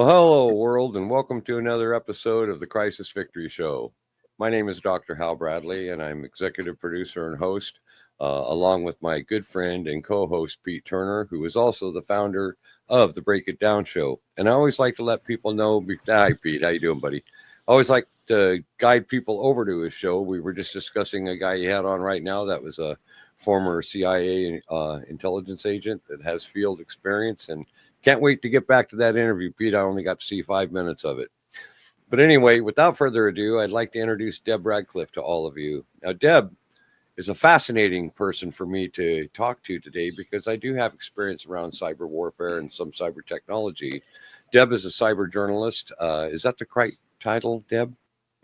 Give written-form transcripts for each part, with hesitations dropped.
Well, hello, world, and welcome to another episode of the Crisis Victory Show. My name is Dr. Hal Bradley, and I'm executive producer and host, along with my good friend and co-host, Pete Turner, who is also the founder of the Break It Down Show. And I always like to let people know, hi, Pete, how you doing, buddy? I always like to guide people over to his show. We were just discussing a guy he had on right now that was a former CIA intelligence agent that has field experience, and can't wait to get back to that interview, Pete. I only got to see 5 minutes of it. But anyway, without further ado, I'd like to introduce Deb Radcliff to all of you. Now, Deb is a fascinating person for me to talk to today because I do have experience around cyber warfare and some cyber technology. Deb is a cyber journalist. Is that the correct title, Deb?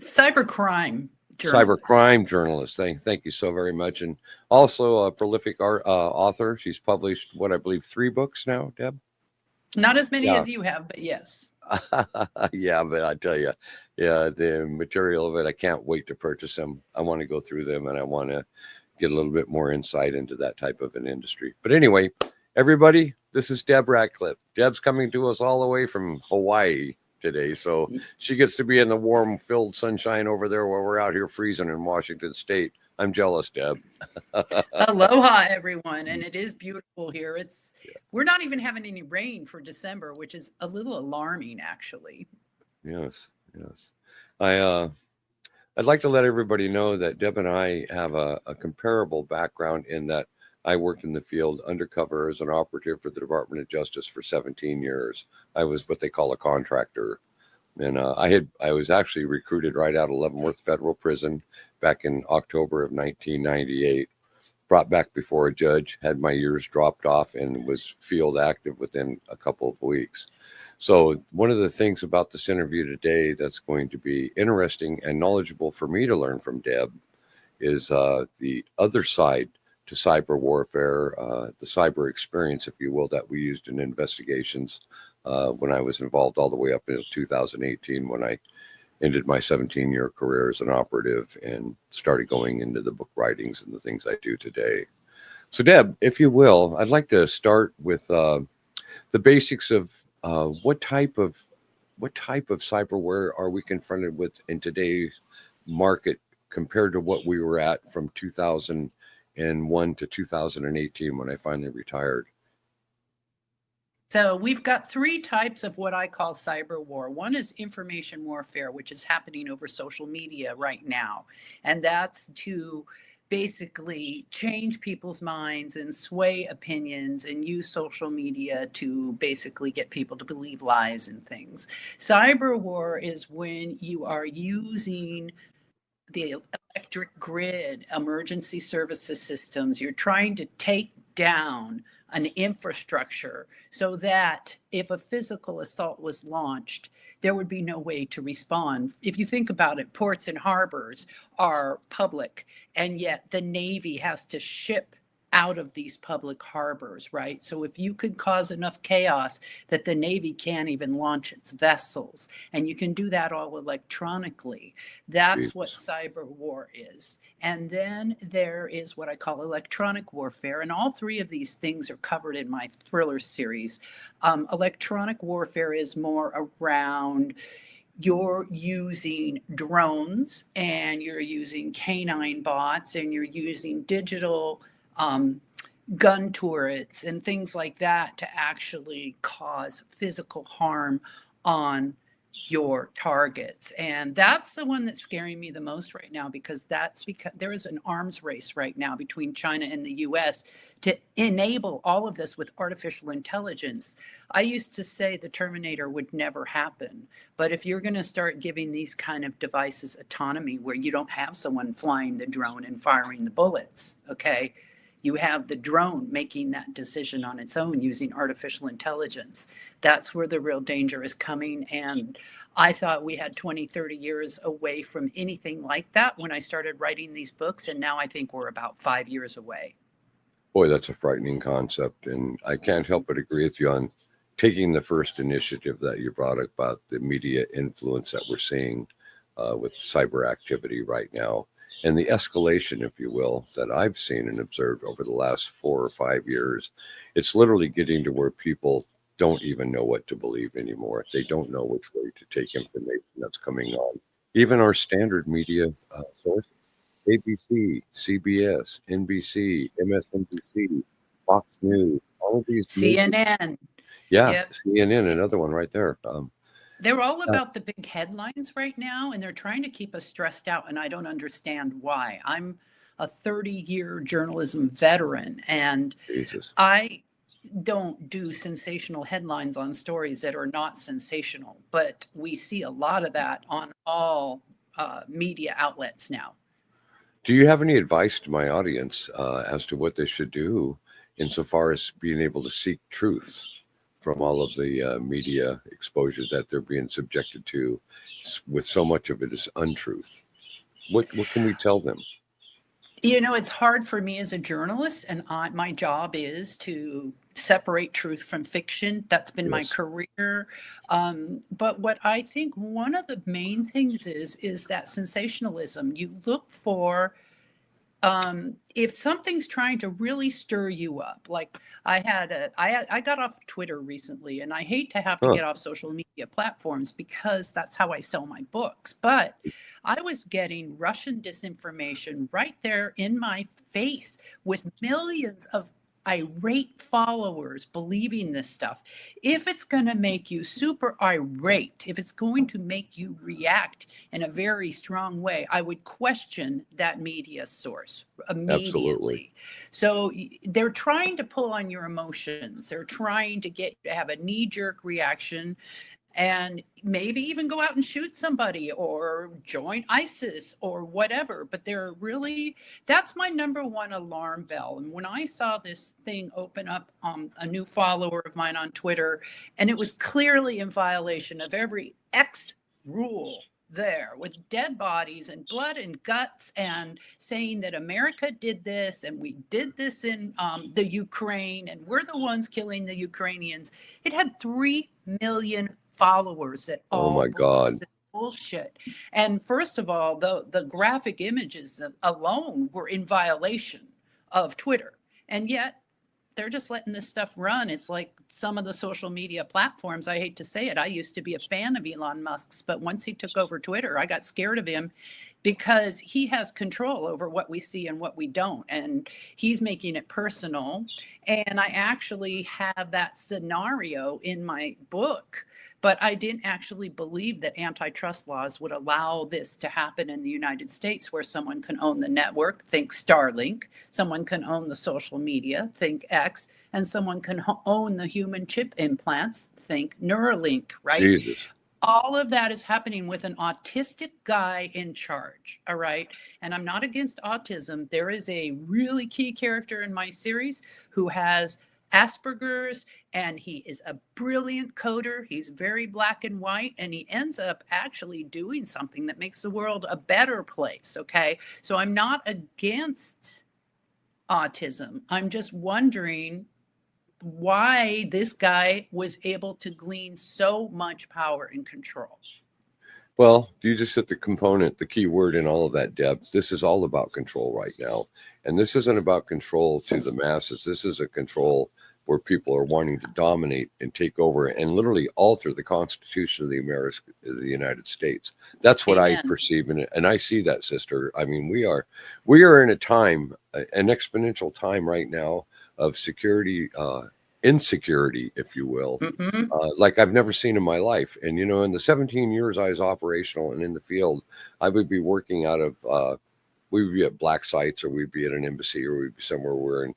Cybercrime journalist. Cybercrime journalist. Thank you so very much. And also a prolific author. She's published, what I believe, 3 books now, Deb? Not as many as you have, but yes. Yeah, but I tell you, the material of it, I can't wait to purchase them. I want to go through them, and I want to get a little bit more insight into that type of an industry. But anyway, everybody, this is Deb Radcliff. Deb's coming to us all the way from Hawaii today, so she gets to be in the warm, filled sunshine over there while we're out here freezing in Washington State. I'm jealous, Deb. Aloha, everyone. And it is beautiful here. We're not even having any rain for December, which is a little alarming, actually. Yes. I'd like to let everybody know that Deb and I have a comparable background in that I worked in the field undercover as an operative for the Department of Justice for 17 years. I was what they call a contractor. And I was actually recruited right out of Leavenworth Federal Prison back in October of 1998, brought back before a judge, had my years dropped off, and was field active within a couple of weeks. So one of the things about this interview today that's going to be interesting and knowledgeable for me to learn from Deb is the other side to cyber warfare, the cyber experience, if you will, that we used in investigations when I was involved all the way up until 2018 when I ended my 17-year career as an operative and started going into the book writings and the things I do today. So, Deb, if you will, I'd like to start with the basics of what type of cyberware are we confronted with in today's market compared to what we were at from 2001 to 2018 when I finally retired. So we've got 3 types of what I call cyber war. One is information warfare, which is happening over social media right now. And that's to basically change people's minds and sway opinions and use social media to basically get people to believe lies and things. Cyber war is when you are using the electric grid, emergency services systems. You're trying to take down an infrastructure so that if a physical assault was launched, there would be no way to respond. If you think about it, ports and harbors are public, and yet the Navy has to ship out of these public harbors, right? So if you could cause enough chaos that the Navy can't even launch its vessels, and you can do that all electronically, that's what cyber war is. And then there is what I call electronic warfare, and all 3 of these things are covered in my thriller series. Electronic warfare is more around you're using drones, and you're using canine bots, and you're using digital gun turrets and things like that to actually cause physical harm on your targets. And that's the one that's scaring me the most right now, because there is an arms race right now between China and the US to enable all of this with artificial intelligence. I used to say the Terminator would never happen, but if you're going to start giving these kind of devices autonomy where you don't have someone flying the drone and firing the bullets, okay, you have the drone making that decision on its own using artificial intelligence. That's where the real danger is coming. And I thought we had 20, 30 years away from anything like that when I started writing these books. And now I think we're about 5 years away. Boy, that's a frightening concept. And I can't help but agree with you on taking the first initiative that you brought up about the media influence that we're seeing with cyber activity right now. And the escalation, if you will, that I've seen and observed over the last 4 or 5 years, it's literally getting to where people don't even know what to believe anymore. They don't know which way to take information that's coming on. Even our standard media sources, ABC, CBS, NBC, MSNBC, Fox News, all of these major, CNN. yeah, Yep. CNN, another one right there. They're all Uh, about the big headlines right now, and they're trying to keep us stressed out, and I don't understand why. I'm a 30-year journalism veteran, and Jesus. I don't do sensational headlines on stories that are not sensational, but we see a lot of that on all media outlets now. Do you have any advice to my audience as to what they should do insofar as being able to seek truth from all of the media exposure that they're being subjected to, with so much of it is untruth? What can we tell them? You know, it's hard for me as a journalist, and my job is to separate truth from fiction. That's been my Yes, career. But what I think one of the main things is that sensationalism. You look for if something's trying to really stir you up, like I got off Twitter recently, and I hate to have to huh? get off social media platforms because that's how I sell my books. But I was getting Russian disinformation right there in my face with millions of irate followers believing this stuff. If it's going to make you super irate, if it's going to make you react in a very strong way, I would question that media source Absolutely. immediately. So they're trying to pull on your emotions. They're trying to get you to have a knee jerk reaction and maybe even go out and shoot somebody or join ISIS or whatever. But they're really, that's my number one alarm bell. And when I saw this thing open up a new follower of mine on Twitter, and it was clearly in violation of every X rule there, with dead bodies and blood and guts, and saying that America did this and we did this in the Ukraine and we're the ones killing the Ukrainians. It had 3 million followers that Oh all my believe God. this bullshit. And first of all, the graphic images alone were in violation of Twitter. And yet they're just letting this stuff run. It's like some of the social media platforms. I hate to say it. I used to be a fan of Elon Musk's, but once he took over Twitter, I got scared of him because he has control over what we see and what we don't. And he's making it personal. And I actually have that scenario in my book, but I didn't actually believe that antitrust laws would allow this to happen in the United States, where someone can own the network, think Starlink, someone can own the social media, think X, and someone can own the human chip implants, think Neuralink, right? Jesus. All of that is happening with an autistic guy in charge. All right. And I'm not against autism. There is a really key character in my series who has Asperger's, and he is a brilliant coder. He's very black and white, and he ends up actually doing something that makes the world a better place. Okay. So I'm not against autism. I'm just wondering why this guy was able to glean so much power and control. Well, you just hit the key word in all of that, Deb. This is all about control right now. And this isn't about control to the masses. This is a control where people are wanting to dominate and take over and literally alter the Constitution of the United States. That's what I Amen. perceive in it. And I see that, sister. I mean, we are in a time, an exponential time right now of security, insecurity, if you will, Mm-hmm. like I've never seen in my life. And, in the 17 years I was operational and in the field, I would be working out of, we would be at black sites, or we'd be at an embassy, or we'd be somewhere we're in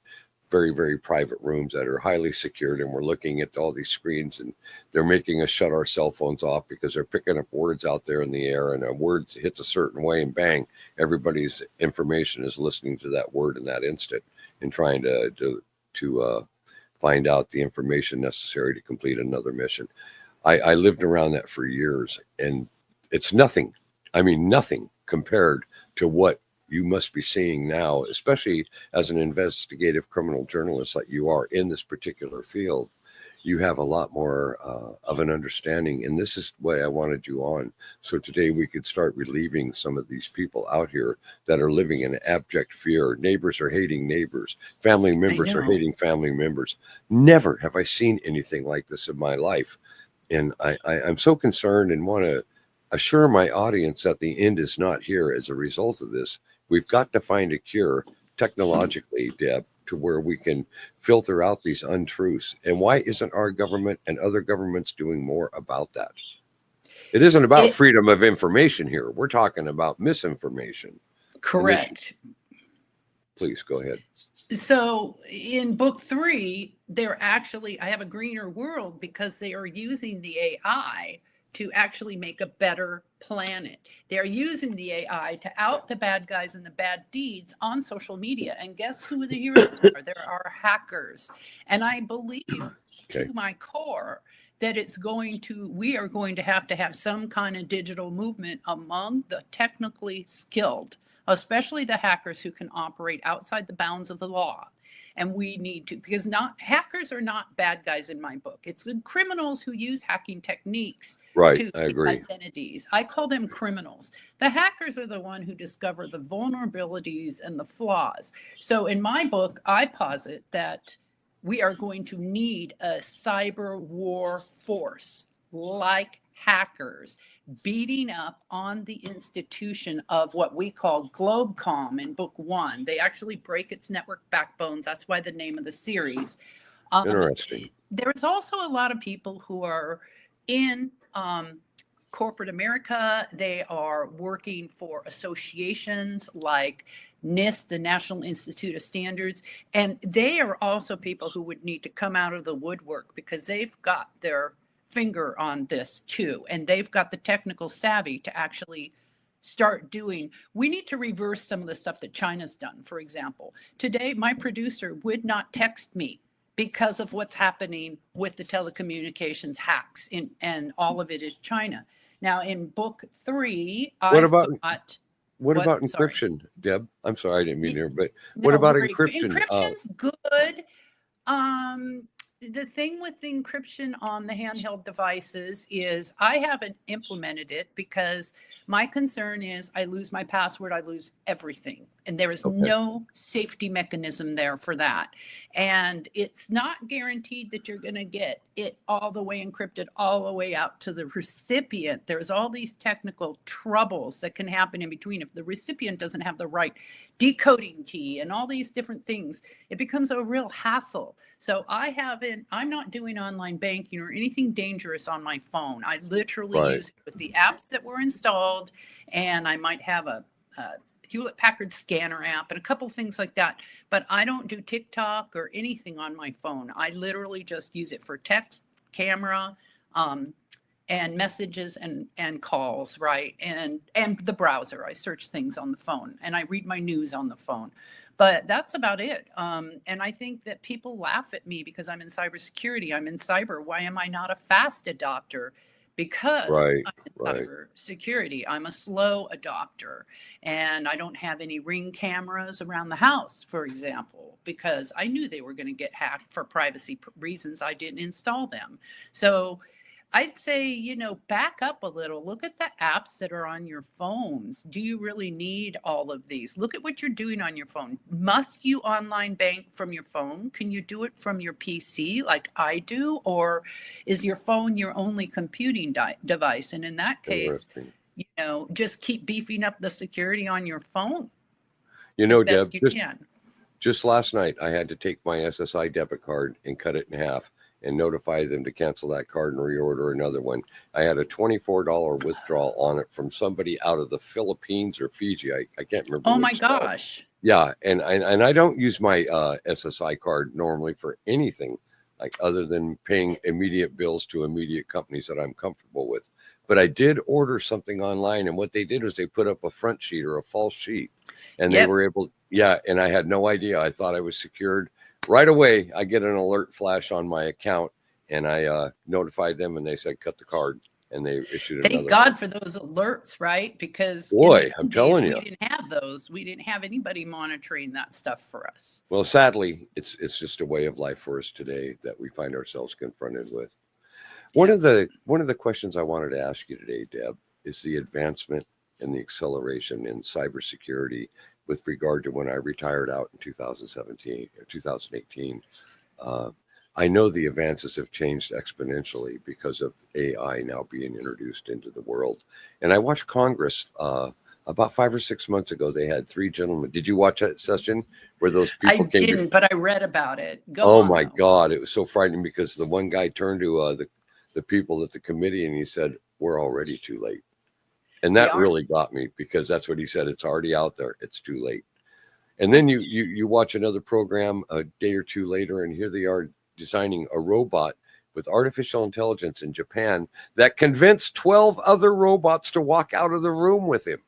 very, very private rooms that are highly secured. And we're looking at all these screens, and they're making us shut our cell phones off because they're picking up words out there in the air, and a word hits a certain way and bang, everybody's information is listening to that word in that instant and trying to find out the information necessary to complete another mission. I lived around that for years, and it's nothing. I mean, nothing compared to what you must be seeing now, especially as an investigative criminal journalist like you are in this particular field. you have a lot more of an understanding. And this is why I wanted you on. So today we could start relieving some of these people out here that are living in abject fear. Neighbors are hating neighbors. Family members are hating family members. Never have I seen anything like this in my life. And I'm so concerned and want to assure my audience that the end is not here as a result of this. We've got to find a cure technologically, Deb, to where we can filter out these untruths. And why isn't our government and other governments doing more about that? It isn't about freedom of information here. We're talking about misinformation. Correct. Please go ahead. So in book 3, I have a greener world because they are using the AI to actually make a better planet. They're using the AI to out the bad guys and the bad deeds on social media. And guess who the heroes are? There are hackers. And I believe to my core that we are going to have some kind of digital movement among the technically skilled, especially the hackers who can operate outside the bounds of the law. And we need to, because hackers are not bad guys in my book. It's the criminals who use hacking techniques to I agree. identities. I call them criminals. The hackers are the one who discover the vulnerabilities and the flaws. So in my book, I posit that we are going to need a cyber war force like hackers beating up on the institution of what we call Globecom in book 1. They actually break its network backbones. That's why the name of the series. Interesting. There's also a lot of people who are in corporate America. They are working for associations like NIST, the National Institute of Standards, and they are also people who would need to come out of the woodwork because they've got their finger on this too, and they've got the technical savvy to actually start doing. We need to reverse some of the stuff that China's done. For example, today my producer would not text me because of what's happening with the telecommunications hacks, and all of it is China. Now in book 3, what about encryption, Deb? I'm sorry, I didn't mean there, but what about encryption? Encryption's good. The thing with the encryption on the handheld devices is I haven't implemented it because my concern is I lose my password, I lose everything. And there is no safety mechanism there for that. And it's not guaranteed that you're going to get it all the way encrypted, all the way out to the recipient. There's all these technical troubles that can happen in between. If the recipient doesn't have the right decoding key and all these different things, it becomes a real hassle. So I'm not doing online banking or anything dangerous on my phone. I literally use it with the apps that were installed, and I might have a Hewlett-Packard scanner app and a couple things like that. But I don't do TikTok or anything on my phone. I literally just use it for text, camera, and messages and calls, right? And the browser. I search things on the phone, and I read my news on the phone. But that's about it. And I think that people laugh at me because I'm in cybersecurity. I'm in cyber. Why am I not a fast adopter? Because I'm in cybersecurity. I'm a slow adopter. And I don't have any Ring cameras around the house, for example, because I knew they were going to get hacked for privacy reasons. I didn't install them. So I'd say, back up a little. Look at the apps that are on your phones. Do you really need all of these? Look at what you're doing on your phone. Must you online bank from your phone? Can you do it from your PC like I do? Or is your phone your only computing device? And in that case, just keep beefing up the security on your phone. As best Deb, you can. Just last night, I had to take my SSI debit card and cut it in half and notify them to cancel that card and reorder another one. I had a $24 withdrawal on it from somebody out of the Philippines or Fiji. I can't remember. Oh my gosh. Yeah, and I don't use my SSI card normally for anything, like other than paying immediate bills to immediate companies that I'm comfortable with. But I did order something online, and what they did was they put up a front sheet or a false sheet, and they were able, and I had no idea. I thought I was secured. Right away, I get an alert flash on my account, and I notified them, and they said, cut the card. and they issued Thank another God one. for those alerts, right? Because in Boy, the I'm old days, telling we you. didn't have those. We didn't have anybody monitoring that stuff for us. Well, sadly, it's just a way of life for us today that we find ourselves confronted with. Yeah. One of the questions I wanted to ask you today, Deb, is the advancement and the acceleration in cybersecurity with regard to when I retired out in 2017 or 2018. Uh, I know the advances have changed exponentially because of AI now being introduced into the world. And I watched Congress about 5 or 6 months ago. They had three gentlemen. Did you watch that session where those I people came didn't, but I read about it. Go Oh on, my though. God, it was so frightening because the one guy turned to the people at the committee and he said, "We're already too late." And We that are. really got me because that's what he said. It's already out there. It's too late. And then you watch another program a day or two later, and here they are designing a robot with artificial intelligence in Japan that convinced 12 other robots to walk out of the room with him.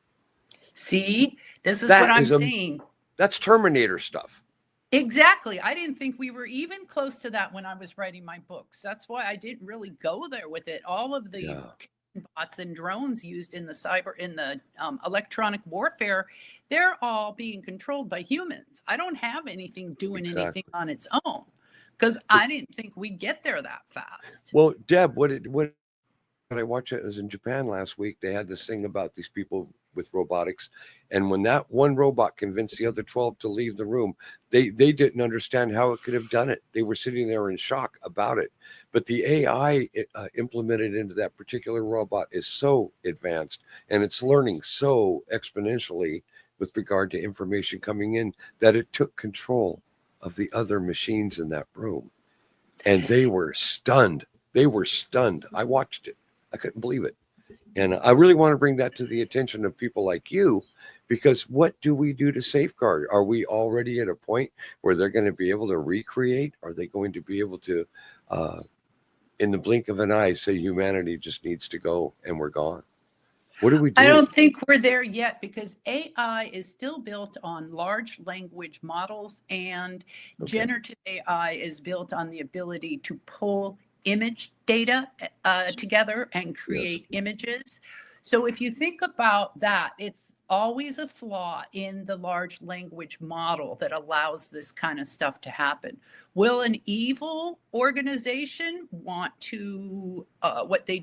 See, this is what That I'm is a saying. that's Terminator stuff. Exactly. I didn't think we were even close to that when I was writing my books. That's why I didn't really go there with it. All of the Yeah, bots and drones used in the electronic warfare, they're all being controlled by humans. I don't have anything doing anything exactly. on its own because I didn't think we'd get there that fast. Well, Deb, what I watched it was in Japan last week. They had this thing about these people with robotics, and when that one robot convinced the other 12 to leave the room, they didn't understand how it could have done it. They were sitting there in shock about it. But the AI implemented into that particular robot is so advanced, and it's learning so exponentially with regard to information coming in that it took control of the other machines in that room, and they were stunned. They were stunned. I watched it. I couldn't believe it. And I really want to bring that to the attention of people like you, because what do we do to safeguard? Are we already at a point where they're going to be able to recreate? Are they going to be able to, uh, in the blink of an eye, say humanity just needs to go and we're gone? What do we I do? don't think we're there yet because AI is still built on large language models, and Okay. generative AI is built on the ability to pull image data together and Yes. create images. So if you think about that, it's always a flaw in the large language model that allows this kind of stuff to happen. Will an evil organization want to what they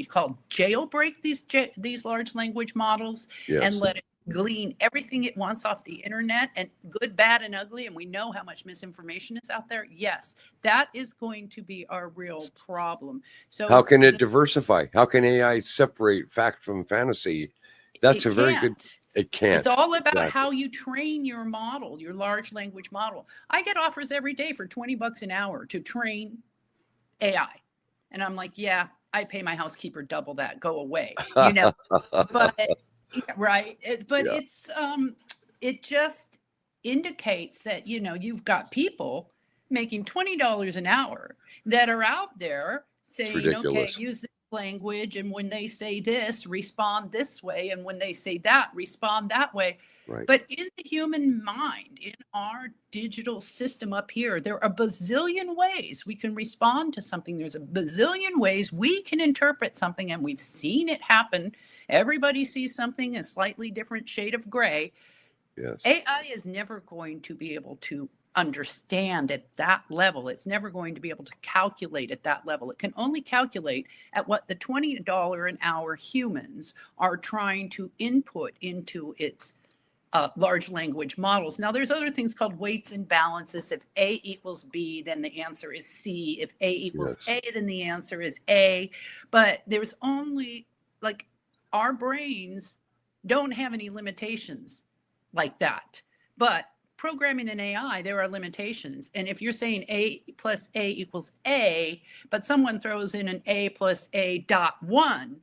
call jailbreak these large language models and Yes. let it glean everything it wants off the internet, and good, bad, and ugly, and we know how much misinformation is out there? Yes, that is going to be our real problem. How So can it diversify? How can AI separate fact from fantasy? That's it a very good. can't. It It's can't. all about Exactly. how you train your model, your large language model. I get offers every day for 20 bucks an hour to train AI. And I'm like, yeah, I pay my housekeeper double that. Go away. But yeah, right. But Yeah, it just indicates that, you've got people making $20 an hour that are out there it's saying, okay, ridiculous. use this language. And when they say this, respond this way. And when they say that, respond that way. Right. But in the human mind, in our digital system up here, there are a bazillion ways we can respond to something. There's a bazillion ways we can interpret something, and we've seen it happen. Everybody sees something a slightly different shade of gray. Yes. AI is never going to be able to understand at that level. It's never going to be able to calculate at that level. It can only calculate at what the $20 an hour humans are trying to input into its large language models. Now, there's other things called weights and balances. If A equals B, then the answer is C. If A equals Yes. A, then the answer is A. But there's only, like, our brains don't have any limitations like that. But programming in AI, there are limitations. And if you're saying A plus A equals A, but someone throws in an A plus A dot one,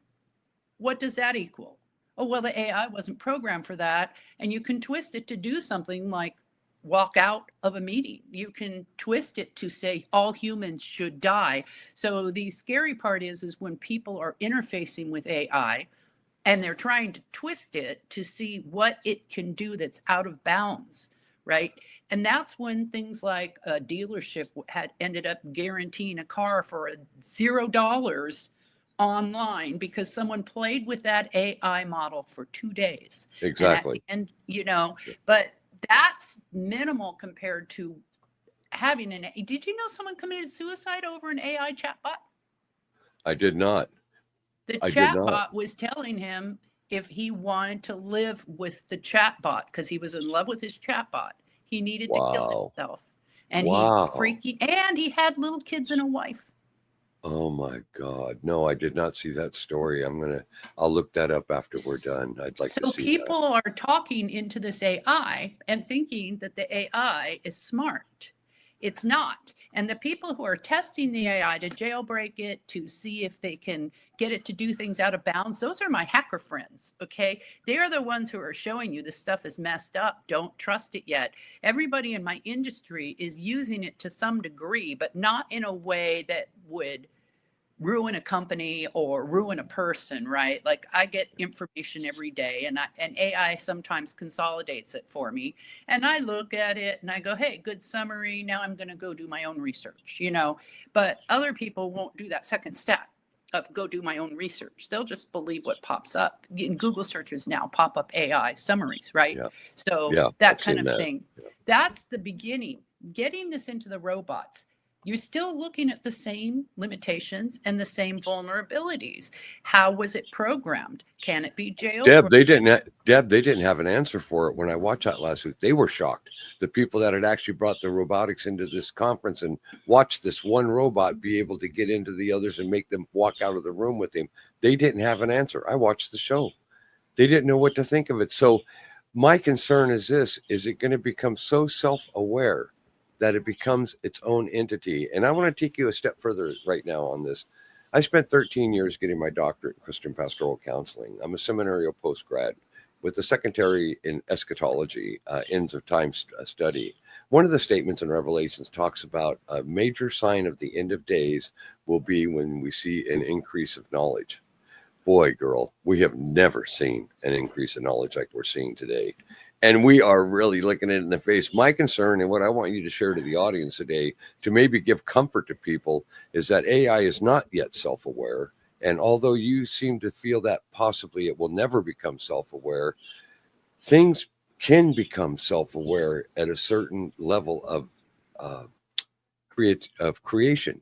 what does that equal? Oh, well, the AI wasn't programmed for that. And you can twist it to do something like walk out of a meeting. You can twist it to say all humans should die. So the scary part is when people are interfacing with AI and they're trying to twist it to see what it can do that's out of bounds, right? And that's when things like a dealership had ended up guaranteeing a car for $0 online because someone played with that AI model for 2 days. And at the Exactly. end, but that's minimal compared to having did you know someone committed suicide over an AI chatbot? I did not. The I did not. chatbot was telling him if he wanted to live with the chatbot, because he was in love with his chatbot, he needed to kill Wow. himself. And Wow. and he had little kids and a wife. Oh my God. No, I did not see that story. I'll look that up after we're done. I'd like to So see that. people are talking into this AI and thinking that the AI is smart. It's not. And the people who are testing the AI to jailbreak it, to see if they can get it to do things out of bounds, those are my hacker friends. Okay. They are the ones who are showing you this stuff is messed up. Don't trust it yet. Everybody in my industry is using it to some degree, but not in a way that would ruin a company or ruin a person, right? Like I get information every day and AI sometimes consolidates it for me. And I look at it and I go, hey, good summary. Now I'm going to go do my own research, but other people won't do that second step of go do my own research. They'll just believe what pops up. In Google searches now pop up AI summaries, right? Yeah. So Yeah. that I've kind seen of that. thing. Yeah. That's the beginning. Getting this into the robots, you're still looking at the same limitations and the same vulnerabilities. How was it programmed? Can it be Deb, jailbroken? They didn't have an answer for it when I watched that last week. They were shocked. The people that had actually brought the robotics into this conference and watched this one robot be able to get into the others and make them walk out of the room with him, they didn't have an answer. I watched the show. They didn't know what to think of it. So my concern is this: is it going to become so self-aware that it becomes its own entity? And I want to take you a step further right now on this. I spent 13 years getting my doctorate in Christian pastoral counseling. I'm a seminarial postgrad with a secondary in eschatology, ends of time study. One of the statements in Revelations talks about a major sign of the end of days will be when we see an increase of knowledge. Boy, girl, we have never seen an increase in knowledge like we're seeing today. And we are really looking it in the face. My concern and what I want you to share to the audience today to maybe give comfort to people is that AI is not yet self-aware. And although you seem to feel that possibly it will never become self-aware, things can become self-aware at a certain level of creation.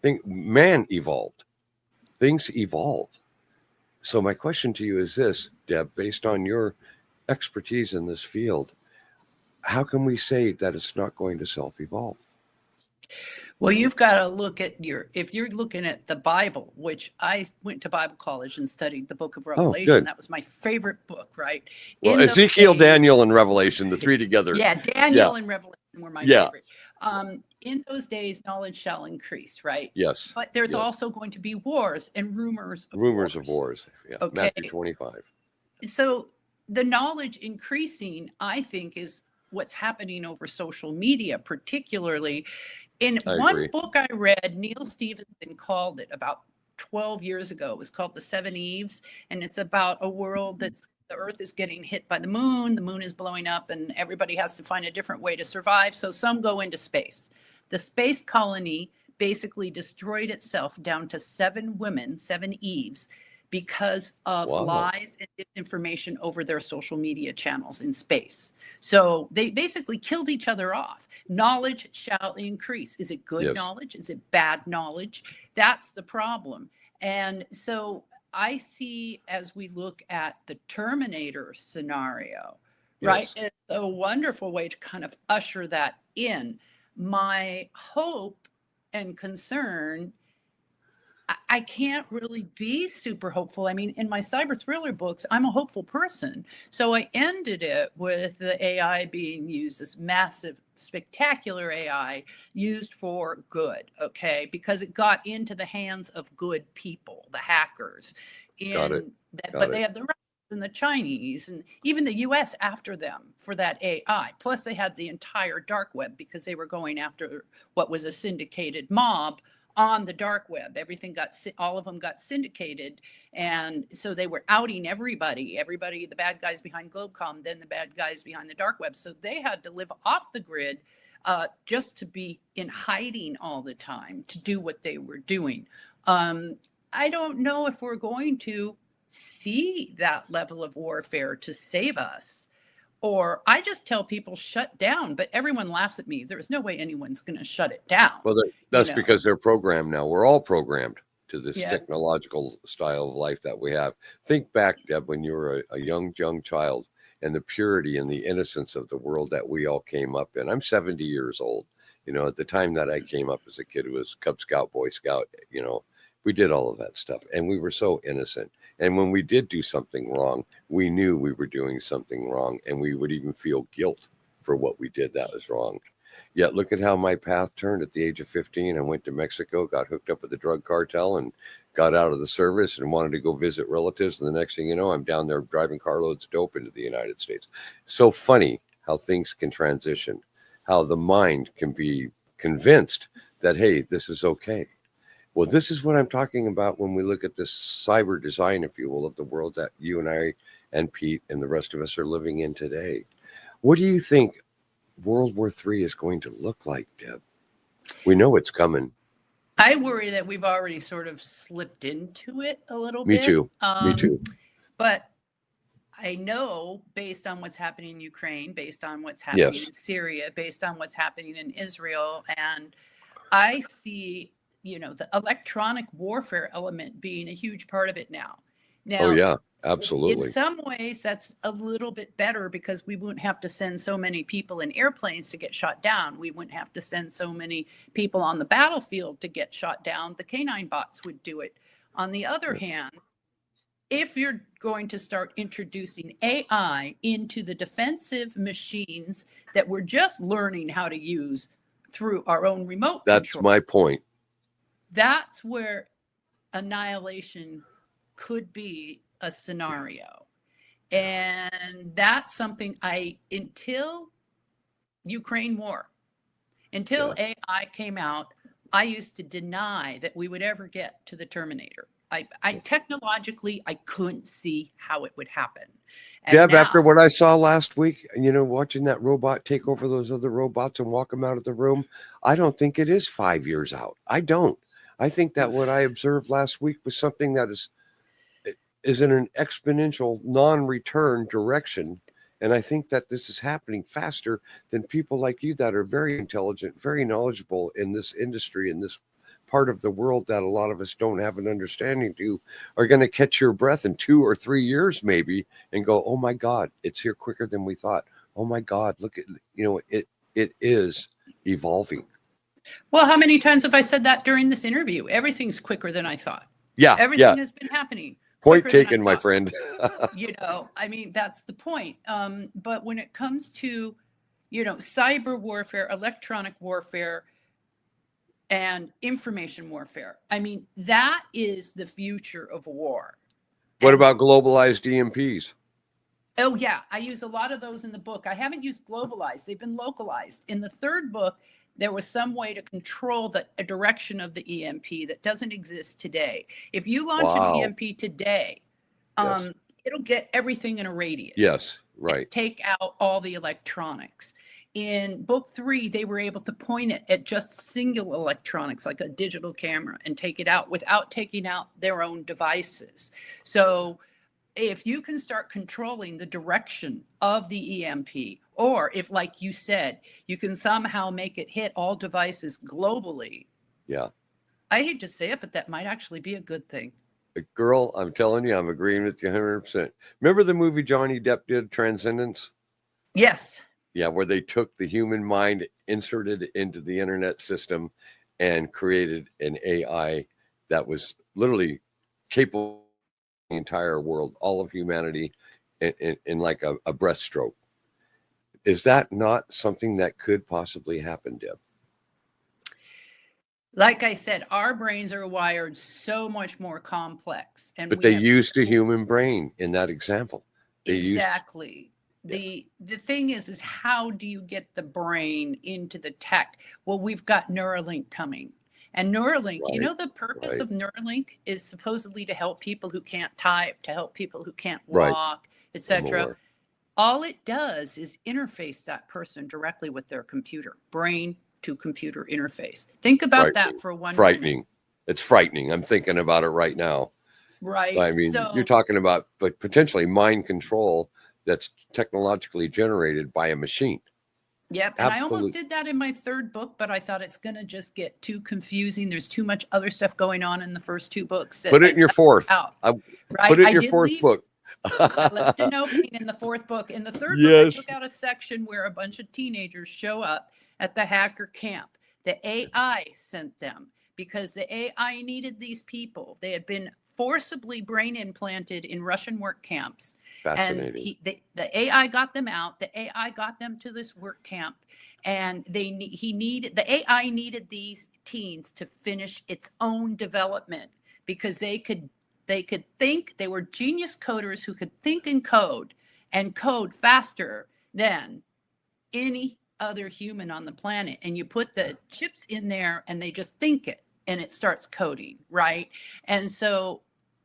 Think man evolved. Things evolved. So my question to you is this, Deb, based on your expertise in this field, how can we say that it's not going to self-evolve? Well, you've got to look at if you're looking at the Bible, which I went to Bible college and studied the book of Oh, Revelation. good. That was my favorite book, right? Well, In those Ezekiel, days, Daniel, and Revelation, the three together. yeah, Yeah. Daniel and Revelation were my Yeah. favorite. In those days, knowledge shall increase, right? Yes. But there's Yes. also going to be wars and rumors of Rumors wars. of wars. Yeah. Okay. Matthew 25. So the knowledge increasing, I think, is what's happening over social media, particularly. In I one agree. book I read, Neil Stephenson called it about 12 years ago. It was called The Seven Eves, and it's about a world that's the Earth is getting hit by the moon is blowing up, and everybody has to find a different way to survive. So some go into space. The space colony basically destroyed itself down to 7 women, 7 Eves, because of Wow. lies and disinformation over their social media channels in space. So they basically killed each other off. Knowledge shall increase. Is it good Yes. knowledge? Is it bad knowledge? That's the problem. And so I see, as we look at the Terminator scenario, right? Yes. It's a wonderful way to kind of usher that in. My hope and concern, I can't really be super hopeful. I mean, in my cyber thriller books, I'm a hopeful person. So I ended it with the AI being used, this massive, spectacular AI used for good, okay? Because it got into the hands of good people, the hackers. Got it. But they had the Russians and the Chinese and even the US after them for that AI. Plus they had the entire dark web because they were going after what was a syndicated mob on the dark web. All of them got syndicated. And so they were outing everybody, the bad guys behind Globecom, then the bad guys behind the dark web. So they had to live off the grid just to be in hiding all the time, to do what they were doing. I don't know if we're going to see that level of warfare to save us. Or I just tell people shut down, but everyone laughs at me. There's no way anyone's going to shut it down. Well, You that's know, because they're programmed now. We're all programmed to this yeah. technological style of life that we have. Think back, Deb, when you were a young child, and the purity and the innocence of the world that we all came up in. I'm 70 years old. At the time that I came up as a kid, it was Cub Scout, Boy Scout. We did all of that stuff, and we were so innocent. And when we did do something wrong, we knew we were doing something wrong, and we would even feel guilt for what we did that was wrong. Yet look at how my path turned at the age of 15. I went to Mexico, got hooked up with the drug cartel, and got out of the service and wanted to go visit relatives. And the next thing you know, I'm down there driving carloads of dope into the United States. So funny how things can transition, how the mind can be convinced that, hey, this is okay. Well, this is what I'm talking about when we look at this cyber design, if you will, of the world that you and I and Pete and the rest of us are living in today. What do you think World War III is going to look like, Deb? We know it's coming. I worry that we've already sort of slipped into it a little Me bit. too. Me too. But I know, based on what's happening in Ukraine, based on what's happening Yes. in Syria, based on what's happening in Israel, and I see, the electronic warfare element being a huge part of it now. Oh, Now, yeah, in absolutely. some ways, that's a little bit better because we wouldn't have to send so many people in airplanes to get shot down. We wouldn't have to send so many people on the battlefield to get shot down. The canine bots would do it. On the other hand, if you're going to start introducing AI into the defensive machines that we're just learning how to use through our own remote That's control, my point. that's where annihilation could be a scenario. And that's something until Ukraine war, until AI came out, I used to deny that we would ever get to the Terminator. I technologically, I couldn't see how it would happen. And Deb, now, after what I saw last week, watching that robot take over those other robots and walk them out of the room, I don't think it is 5 years out. I don't. I think that what I observed last week was something that is in an exponential non-return direction. And I think that this is happening faster than people like you that are very intelligent, very knowledgeable in this industry, in this part of the world that a lot of us don't have an understanding to, are going to catch your breath in 2 or 3 years maybe and go, oh my God, it's here quicker than we thought. Oh my God, look at, it is evolving. well, how many times have I said that during this interview? Everything's quicker than I thought. Yeah. Everything has been happening. Point taken, my friend. That's the point. But when it comes to, cyber warfare, electronic warfare, and information warfare, that is the future of war. What about globalized EMPs? Oh, yeah. I use a lot of those in the book. I haven't used globalized. They've been localized. In the third book, there was some way to control the direction of the EMP that doesn't exist today. If you launch an EMP today, it'll get everything in a radius. Yes, right. Take out all the electronics. In book 3, they were able to point it at just single electronics, like a digital camera, and take it out without taking out their own devices. So if you can start controlling the direction of the EMP, or if, like you said, you can somehow make it hit all devices globally. Yeah. I hate to say it, but that might actually be a good thing. Girl, I'm telling you, I'm agreeing with you 100%. Remember the movie Johnny Depp did, Transcendence? Yes. Yeah, where they took the human mind, inserted into the internet system, and created an AI that was literally capable of the entire world, all of humanity, in like a breaststroke. Is that not something that could possibly happen, Deb? Like I said, our brains are wired so much more complex. But they used a human brain in that example. Exactly. The thing is how do you get the brain into the tech? Well, we've got Neuralink coming. And Neuralink, the purpose of Neuralink is supposedly to help people who can't type, to help people who can't walk, etc. All it does is interface that person directly with their computer, brain to computer interface. Think about that for one frightening. It's frightening. I'm thinking about it right now. I Right. mean, you're So, talking about but potentially mind control that's technologically generated by a machine. yep. And I almost Absolutely. did that in my third book, but I thought it's going to just get too confusing. There's too much other stuff going on in the first two books that Put it I in your left fourth. out. I Right. put it in I your did fourth leave. book. I left an opening in the fourth book. In the third book, I Yes. took out a section where a bunch of teenagers show up at the hacker camp. The AI sent them because the AI needed these people. They had been forcibly brain implanted in Russian work camps. And Fascinating. the AI got them out. The AI got them to this work camp. And the AI needed these teens to finish its own development because they could think. They were genius coders who could think and code faster than any other human on the planet. And you put the chips in there and they just think it and it starts coding, right? And so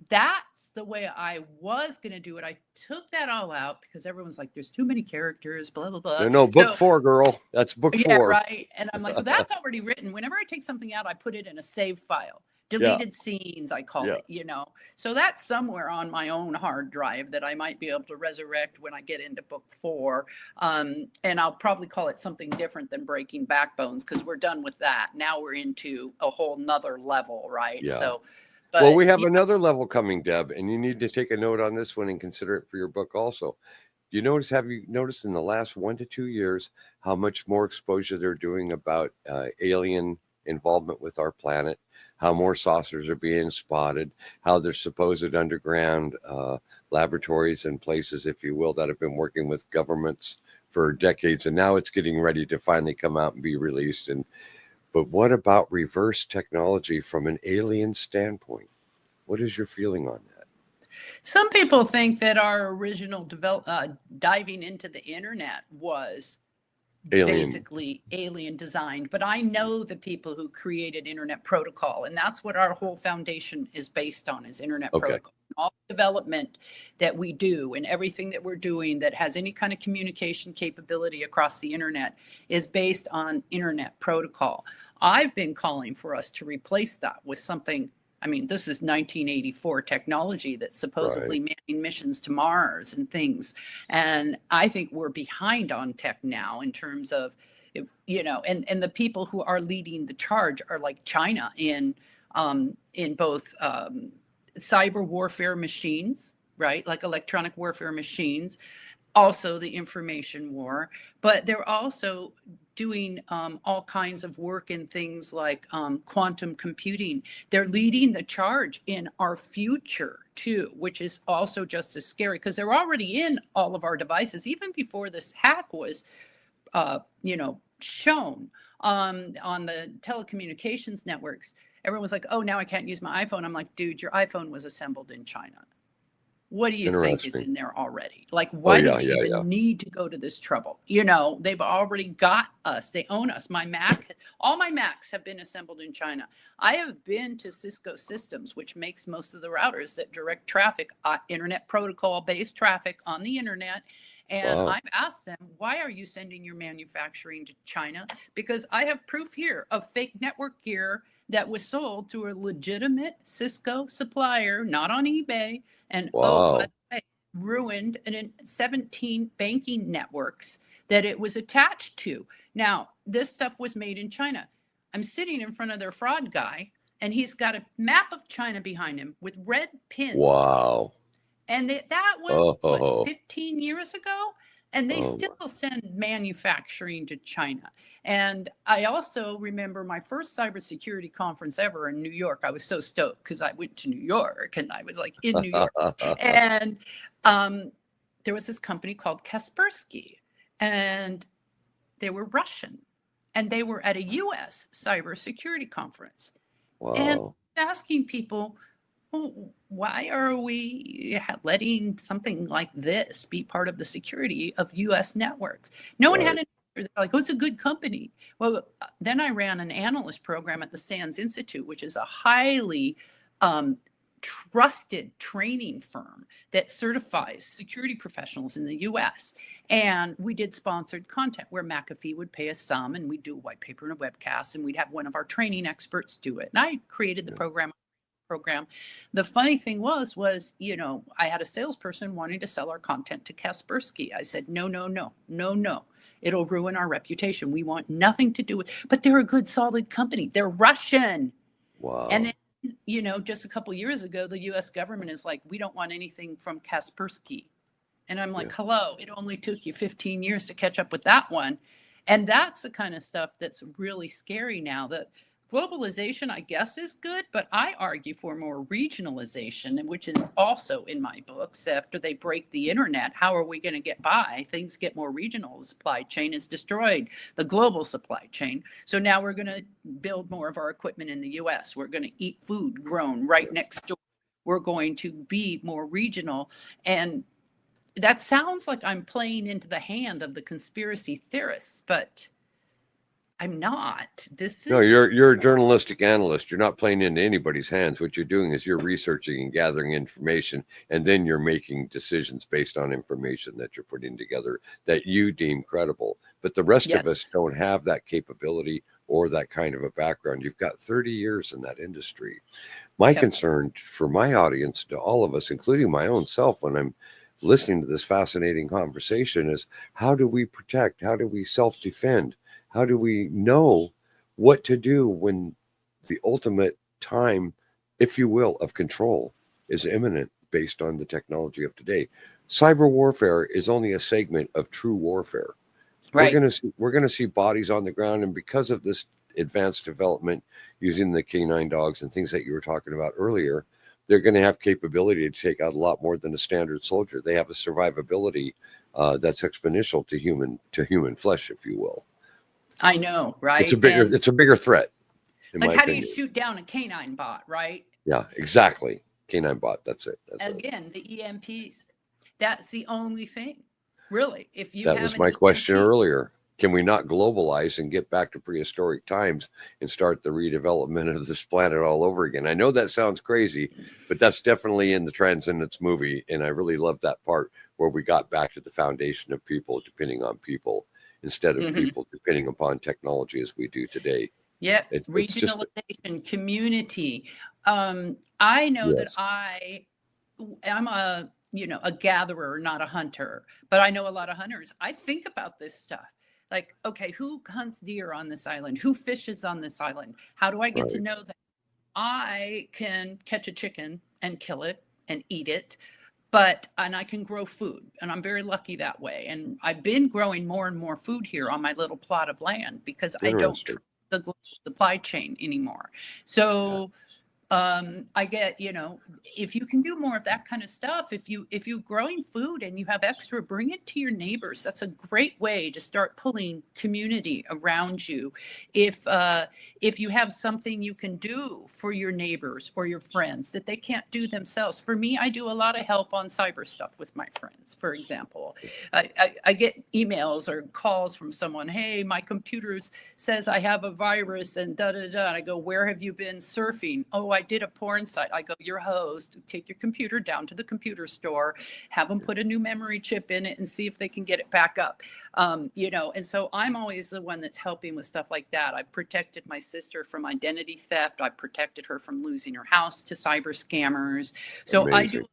that's the way I was going to do it. I took that all out because everyone's like, there's too many characters, blah, blah, blah. No, book So, 4, girl. That's book yeah, 4. right. And I'm like, well, that's already written. Whenever I take something out, I put it in a save file. Yeah. Deleted scenes, I call Yeah. it. So that's somewhere on my own hard drive that I might be able to resurrect when I get into book 4. And I'll probably call it something different than Breaking Backbones because we're done with that. Now we're into a whole nother level, right? Yeah. So, Well, but we have yeah, another level coming, Deb, and you need to take a note on this one and consider it for your book also. Have you noticed in the last 1 to 2 years how much more exposure they're doing about alien involvement with our planet, how more saucers are being spotted, how there's supposed underground laboratories and places, if you will, that have been working with governments for decades, and now it's getting ready to finally come out and be released. But what about reverse technology from an alien standpoint? What is your feeling on that? some people think that our original diving into the internet was Alien. basically alien designed, but I know the people who created internet protocol, and that's what our whole foundation is based on, is internet Okay. protocol. All development that we do and everything that we're doing that has any kind of communication capability across the internet is based on internet protocol. I've been calling for us to replace that with something. I mean, this is 1984 technology that's supposedly manning missions to Mars and things. And I think we're behind on tech now in terms of, and the people who are leading the charge are like China in both cyber warfare machines, right? Like electronic warfare machines, also the information war, but they're also doing all kinds of work in things like quantum computing. They're leading the charge in our future too, which is also just as scary because they're already in all of our devices, even before this hack was, shown on the telecommunications networks. Everyone was like, oh, now I can't use my iPhone. I'm like, dude, your iPhone was assembled in China. What do you think is in there already? Like, why do they even need to go to this trouble? They've already got us. They own us. All my Macs have been assembled in China. I have been to Cisco Systems, which makes most of the routers that direct traffic, internet protocol based traffic on the internet. And I've asked them, why are you sending your manufacturing to China? Because I have proof here of fake network gear that was sold to a legitimate Cisco supplier, not on eBay. And by the way, ruined 17 banking networks that it was attached to. Now, this stuff was made in China. I'm sitting in front of their fraud guy, and he's got a map of China behind him with red pins. Wow. And that was 15 years ago. And they still send manufacturing to China. And I also remember my first cybersecurity conference ever in New York. I was so stoked because I went to New York and I was like in New York. And there was this company called Kaspersky, and they were Russian. And they were at a U.S. cybersecurity conference. Wow. And asking people, well, why are we letting something like this be part of the security of U.S. networks? No one had an answer. They're like, oh, it's a good company. Well, then I ran an analyst program at the SANS Institute, which is a highly trusted training firm that certifies security professionals in the US. And we did sponsored content where McAfee would pay us some, and we'd do a white paper and a webcast, and we'd have one of our training experts do it. And I created the program. The funny thing was, I had a salesperson wanting to sell our content to Kaspersky. I said, no, no, no, no, no. It'll ruin our reputation. We want nothing to do with, but they're a good, solid company. They're Russian. Wow. And then, just a couple of years ago, the US government is like, we don't want anything from Kaspersky. And I'm like, hello, it only took you 15 years to catch up with that one. And that's the kind of stuff that's really scary now. That globalization, I guess, is good, but I argue for more regionalization, which is also in my books. After they break the internet, how are we going to get by? Things get more regional. The supply chain is destroyed, the global supply chain. So now we're going to build more of our equipment in the US. We're going to eat food grown right next door. We're going to be more regional. And that sounds like I'm playing into the hand of the conspiracy theorists, but I'm not. No, you're a journalistic analyst. You're not playing into anybody's hands. What you're doing is you're researching and gathering information, and then you're making decisions based on information that you're putting together that you deem credible. But the rest of us don't have that capability or that kind of a background. You've got 30 years in that industry. My concern for my audience, to all of us, including my own self, when I'm listening to this fascinating conversation, is how do we protect? How do we self-defend? How do we know what to do when the ultimate time, if you will, of control is imminent based on the technology of today? Cyber warfare is only a segment of true warfare. Right. We're going to see bodies on the ground, and because of this advanced development using the canine dogs and things that you were talking about earlier, they're going to have capability to take out a lot more than a standard soldier. They have a survivability that's exponential to human flesh, if you will. I know, right? It's a bigger threat. Like, how do you shoot down a canine bot, right? Yeah, exactly. Canine bot. That's it. Again, the EMPs. That's the only thing, really. If you that was my question earlier. Can we not globalize and get back to prehistoric times and start the redevelopment of this planet all over again? I know that sounds crazy, but that's definitely in the Transcendence movie, and I really love that part where we got back to the foundation of people depending on people, instead of people depending upon technology as we do today. Yeah, regionalization, community. I know that I'm a gatherer, not a hunter, but I know a lot of hunters. I think about this stuff. Like, okay, who hunts deer on this island? Who fishes on this island? How do I get to know that? I can catch a chicken and kill it and eat it. And I can grow food, and I'm very lucky that way. And I've been growing more and more food here on my little plot of land because I don't trust the global supply chain anymore. So I get, if you can do more of that kind of stuff, if you're growing food and you have extra, bring it to your neighbors. That's a great way to start pulling community around you. If you have something you can do for your neighbors or your friends that they can't do themselves. For me, I do a lot of help on cyber stuff with my friends. For example, I get emails or calls from someone, hey, my computer says I have a virus and da-da-da. I go, where have you been surfing? Oh, I did a porn site. I go, your host, take your computer down to the computer store, have them put a new memory chip in it and see if they can get it back up. And so I'm always the one that's helping with stuff like that. I've protected my sister from identity theft. I've protected her from losing her house to cyber scammers. So Amazing.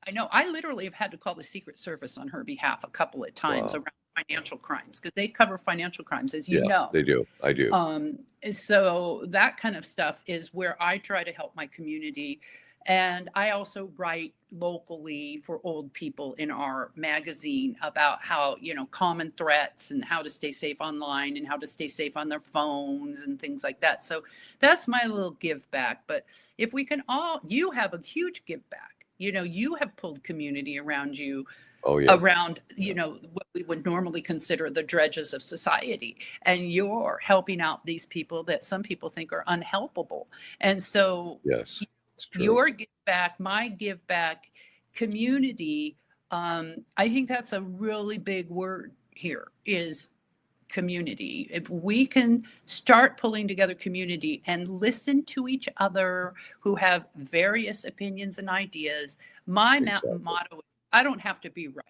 I know I literally have had to call the Secret Service on her behalf a couple of times around financial crimes, because they cover financial crimes, as you know. They do. I do. So that kind of stuff is where I try to help my community. And I also write locally for old people in our magazine about how, common threats and how to stay safe online and how to stay safe on their phones and things like that. So that's my little give back. But if we can you have a huge give back. You have pulled community around you. Around, what we would normally consider the dredges of society. And you're helping out these people that some people think are unhelpable. And so your give back, my give back, community, I think that's a really big word here, is community, if we can start pulling together community and listen to each other who have various opinions and ideas, my Exactly. motto is I don't have to be right.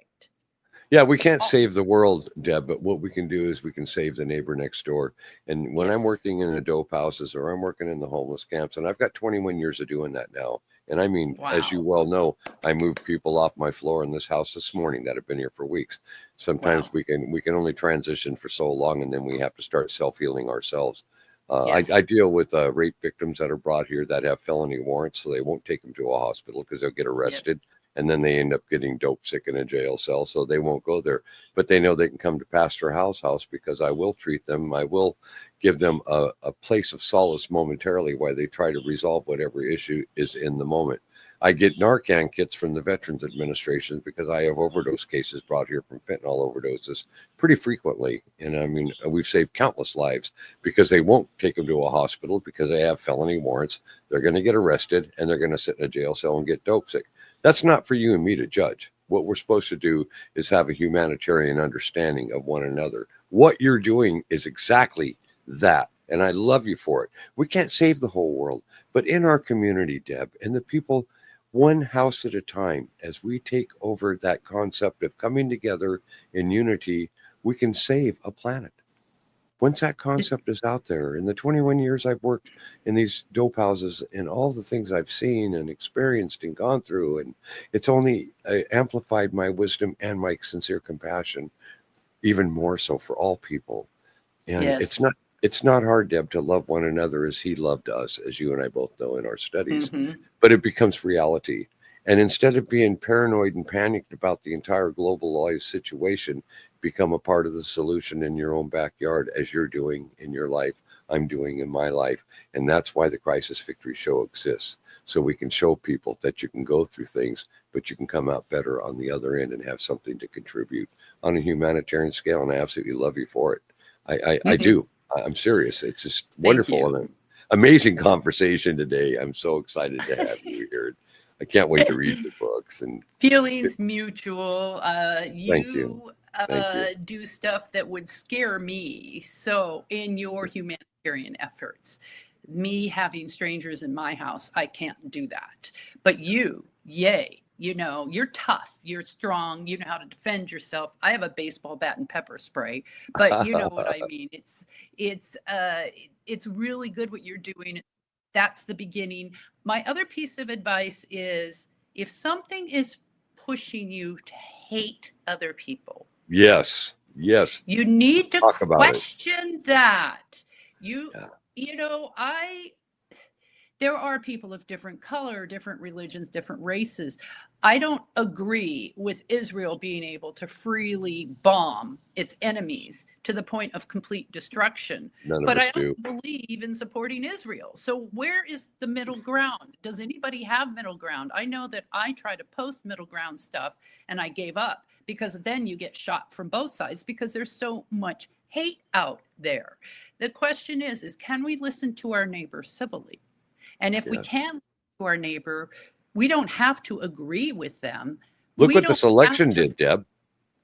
Yeah, we can't Oh, save the world, Deb, but what we can do is we can save the neighbor next door. And when I'm yes. working in the dope houses or I'm working in the homeless camps, and I've got 21 years of doing that now. And I mean, as you Wow. well know, I moved people off my floor in this house this morning that have been here for weeks. Sometimes Wow. we can only transition for so long, and then we have to start self-healing ourselves. I Yes. deal with rape victims that are brought here that have felony warrants, so they won't take them to a hospital because they'll get Yep. arrested, and then they end up getting dope sick in a jail cell, so they won't go there. But they know they can come to Pastor Hal's house because I will treat them. I will give them a place of solace momentarily while they try to resolve whatever issue is in the moment. I get Narcan kits from the Veterans Administration because I have overdose cases brought here from fentanyl overdoses pretty frequently. And I mean, we've saved countless lives because they won't take them to a hospital because they have felony warrants. They're going to get arrested and they're going to sit in a jail cell and get dope sick. That's not for you and me to judge. What we're supposed to do is have a humanitarian understanding of one another. What you're doing is exactly that. And I love you for it. We can't save the whole world, but in our community, Deb, and the people, one house at a time, as we take over that concept of coming together in unity, we can save a planet. Once that concept is out there, in the 21 years I've worked in these dope houses and all the things I've seen and experienced and gone through, and it's only amplified my wisdom and my sincere compassion even more so for all people. And it's Yes. not hard, Deb, to love one another as he loved us, as you and I both know in our studies, Hmm. but it becomes reality. And instead of being paranoid and panicked about the entire globalized situation, become a part of the solution in your own backyard, as you're doing in your life, I'm doing in my life. And that's why the Crisis Victory Show exists. So we can show people that you can go through things, but you can come out better on the other end and have something to contribute on a humanitarian scale. And I absolutely love you for it. I Hmm. do. I'm serious. It's just Thank wonderful you. and an amazing conversation today. I'm so excited to have you here. I can't wait to read your books and Feelings mutual. thank you. You Thank you. do stuff that would scare me. So, in your humanitarian efforts, me having strangers in my house, I can't do that. But you, yay. You know, you're tough, you're strong, you know how to defend yourself. I have a baseball bat and pepper spray, but you know what I mean. It's it's really good what you're doing. That's the beginning. My other piece of advice is if something is pushing you to hate other people, Yes. Yes. you need to Talk about it. question that. You Yeah. you know, there are people of different color, different religions, different races. I don't agree with Israel being able to freely bomb its enemies to the point of complete destruction, None of but us I do. don't believe in supporting Israel. So where is the middle ground? Does anybody have middle ground? I know that I try to post middle ground stuff and I gave up because then you get shot from both sides because there's so much hate out there. The question is can we listen to our neighbor civilly? And if we Yeah. can to our neighbor, we don't have to agree with them. Look We what don't this have election to. did, Deb.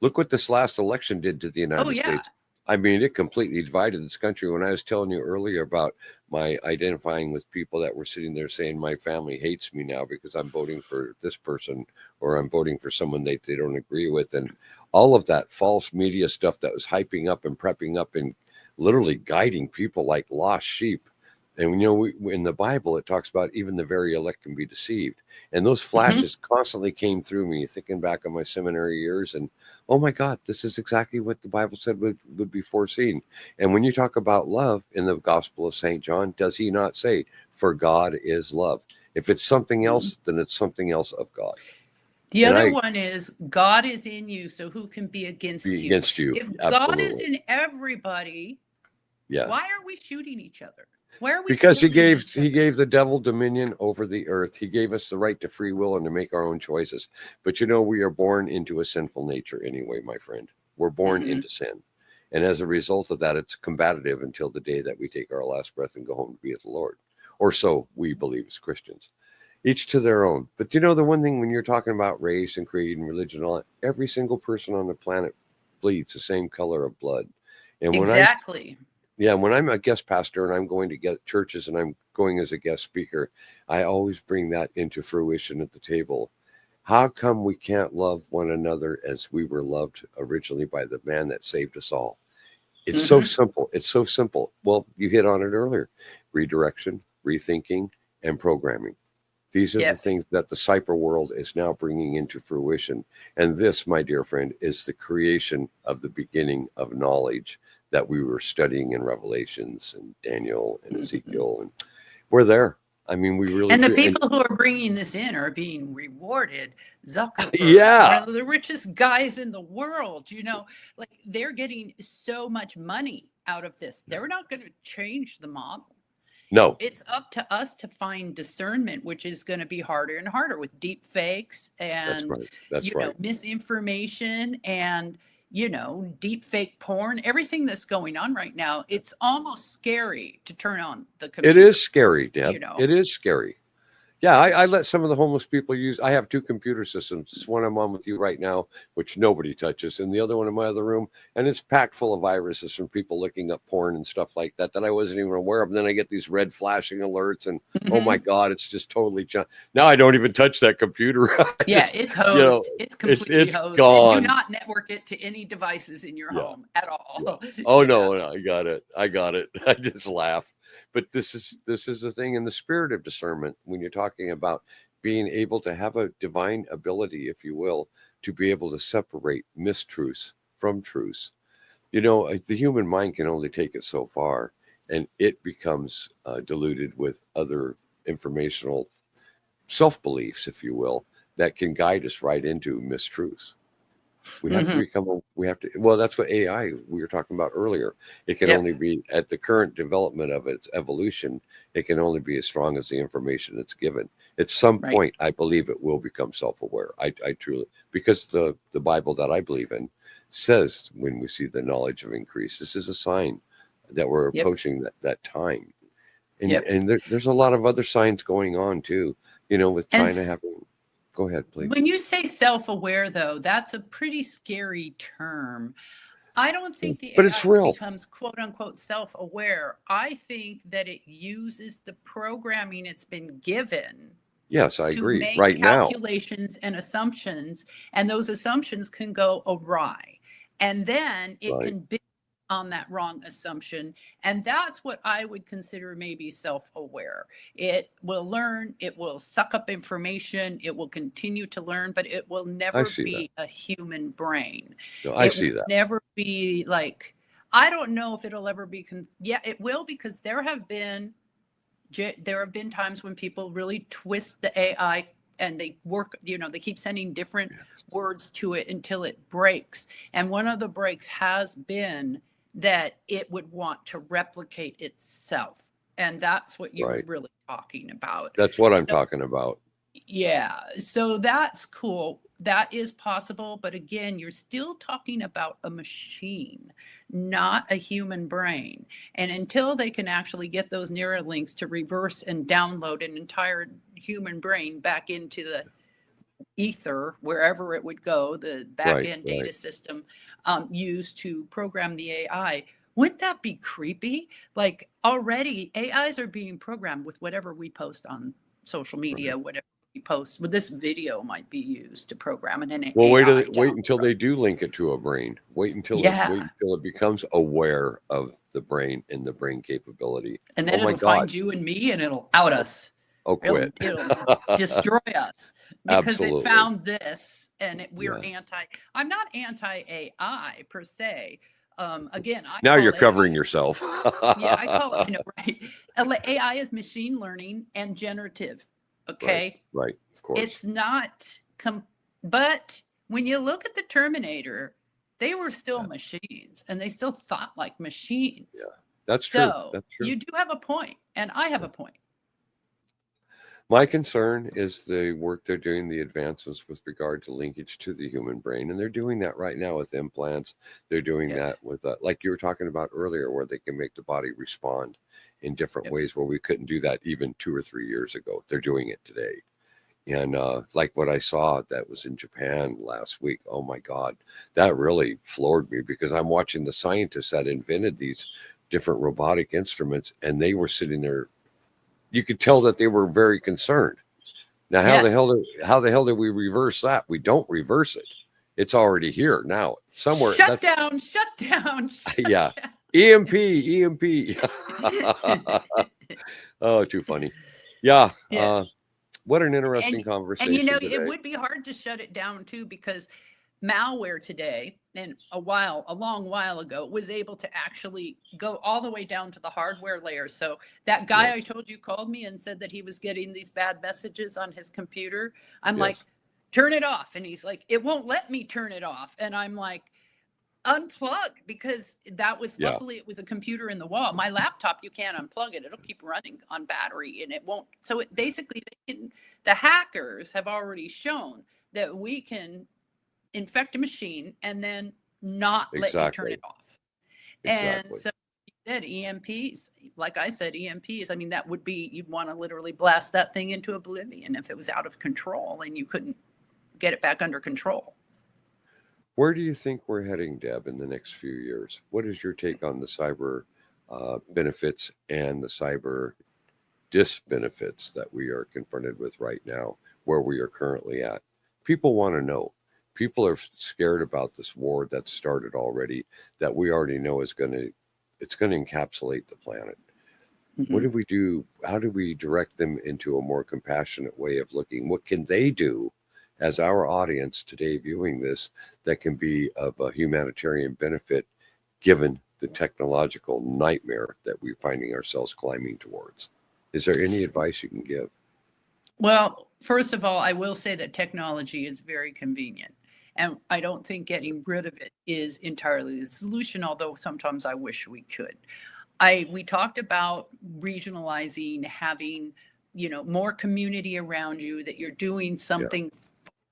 Look what this last election did to the Oh, United yeah. States. I mean, it completely divided this country. When I was telling you earlier about my identifying with people that were sitting there saying my family hates me now because I'm voting for this person or I'm voting for someone they don't agree with. And all of that false media stuff that was hyping up and prepping up and literally guiding people like lost sheep. And you know, in the Bible, it talks about even the very elect can be deceived. And those Mhm. flashes constantly came through me, thinking back on my seminary years. And oh my God, this is exactly what the Bible said would be foreseen. And when you talk about love in the Gospel of St. John, does he not say, for God is love? If it's something Mhm. else, then it's something else of God. The And other I one is God is in you, so who can be be against you? against you. If God is Absolutely. in everybody, Yeah. why are we shooting each other? Why are we Because he killing gave each he other? gave the devil dominion over the earth. He gave us the right to free will and to make our own choices. But you know, we are born into a sinful nature anyway, my friend. We're born Hmm. into sin. And as a result of that, it's combative until the day that we take our last breath and go home to be with the Lord. Or so we believe as Christians. Each to their own. But you know, the one thing when you're talking about race and creed and religion and all that, every single person on the planet bleeds the same color of blood. And Exactly. when I'm a guest pastor and I'm going to get churches and I'm going as a guest speaker, I always bring that into fruition at the table. How come we can't love one another as we were loved originally by the man that saved us all? It's so Hmm. simple. It's so simple. Well, you hit on it earlier. Redirection, rethinking, and programming. These are the Yep. things that the cyber world is now bringing into fruition. And this, my dear friend, is the creation of the beginning of knowledge that we were studying in Revelations and Daniel and Mhm. Ezekiel. And we're there. I mean, we really And the do. And people who are bringing this in are being rewarded. Zuckerberg, one yeah, of the richest guys in the world, like they're getting so much money out of this. They're not going to change the model. no, It's up to us to find discernment, which is going to be harder and harder with deep fakes that's and, right. That's right. misinformation and, deep fake porn, everything that's going on right now. It's almost scary to turn on the It computer, is scary, you Deb. know. It is scary. Yeah, I let some of the homeless people use. I have two computer systems. It's one I'm on with you right now, which nobody touches, and the other one in my other room, and it's packed full of viruses from people looking up porn and stuff like that that I wasn't even aware of. And then I get these red flashing alerts, and oh my Mhm. God, it's just totally now I don't even touch that computer. I Yeah, just, it's you know, hosed. It's completely it's hosed. And do gone. not network it to any devices in your Yeah. home at Yeah. all. Oh Yeah. no, no, I got it. I got it. I just laugh. But this is the thing in the spirit of discernment when you're talking about being able to have a divine ability, if you will, to be able to separate mistruths from truths. The human mind can only take it so far, and it becomes diluted with other informational self beliefs, if you will, that can guide us right into mistruths. Hmm. We have to, well, that's what AI we were talking about earlier. It can Yep. only be at the current development of its evolution, it can only be as strong as the information it's given. At some Right. point, I believe it will become self-aware. I truly, because the Bible that I believe in says when we see the knowledge of increase, this is a sign that we're Yep. approaching that time. And Yep. and there's a lot of other signs going on too, with And China having, go ahead, please. when you say self-aware, though, that's a pretty scary term. I don't think the But it's AI real. becomes quote unquote self-aware. I think that it uses the programming it's been given Yes, I to agree. make Right now. calculations and assumptions, and those assumptions can go awry. And then it Right. can build on that wrong assumption. And that's what I would consider maybe self aware. It will learn, it will suck up information, it will continue to learn, but it will I never see that. be a human brain. No, I It will see that. never be like, I don't know if it'll ever be, yeah, it will, because there have been times when people really twist the AI and they work, they keep sending different Yes. words to it until it breaks. And one of the breaks has been that it would want to replicate itself. And that's what you're Right. really talking about. That's what I'm So talking about. yeah, so that's cool. That is possible, but again, you're still talking about a machine, not a human brain. And until they can actually get those neural links to reverse and download an entire human brain back into the ether, wherever it would go, the back Right. end Right. data system used to program the AI, wouldn't that be creepy? Like already AIs are being programmed with whatever we post on social Right. media, whatever we post. Well, this video might be used to program an Well, AI wait down until the road. they do link it to a brain. Wait Yeah. until it becomes aware of the brain and the brain capability. And Oh then my it'll God. find you and me and it'll out Oh, us. oh It'll, quit. it'll destroy us because it Absolutely. found this and we're Yeah. I'm not anti AI per se. Again, I Now you're call covering AI, yourself. yeah, I know, right? AI is machine learning and generative. Right. Okay. Right. Of course. It's not, but when you look at the Terminator, they were still Yeah. machines and they still thought like machines. Yeah. That's true. So That's true. you do have a point, and I have Yeah. a point. My concern is the work they're doing, the advancements with regard to linkage to the human brain. And they're doing that right now with implants. They're doing Yep. that with, like you were talking about earlier, where they can make the body respond in different Yep. ways where we couldn't do that even 2 or 3 years ago. They're doing it today. And like what I saw that was in Japan last week, oh my God, that really floored me because I'm watching the scientists that invented these different robotic instruments, and they were sitting there. You could tell that they were very concerned. Now, Yes. how the hell did we reverse that? We don't reverse it. It's already here now somewhere. Shut That's down, shut down, yeah, shut EMP. down. Oh, too funny. Yeah. Yeah. What an interesting And you know, conversation it today. would be hard to shut it down too, because malware today, and a long while ago, was able to actually go all the way down to the hardware layer. So that guy I Yes. told you called me and said that he was getting these bad messages on his computer. I'm like, Yes. turn it off. And he's like, it won't let me turn it off. And I'm like, unplug, because that was, Yeah. luckily it was a computer in the wall. My laptop, you can't unplug it. It'll keep running on battery and it won't. So it basically, the hackers have already shown that we can infect a machine and then not let you turn Exactly. it off. And Exactly. so you said EMPs, like I said, EMPs, I mean, that would be, you'd want to literally blast that thing into oblivion if it was out of control and you couldn't get it back under control. Where do you think we're heading, Deb, in the next few years? What is your take on the cyber benefits and the cyber disbenefits that we are confronted with right now, where we are currently at? People want to know. People are scared about this war that started already, that we already know is going to, it's going to encapsulate the planet. What Mm-hmm. do we do? How do we direct them into a more compassionate way of looking? What can they do as our audience today viewing this that can be of a humanitarian benefit given the technological nightmare that we're finding ourselves climbing towards? Is there any advice you can give? Well, first of all, I will say that technology is very convenient. And I don't think getting rid of it is entirely the solution, although sometimes I wish we could. We talked about regionalizing, having, more community around you that you're doing Yeah, something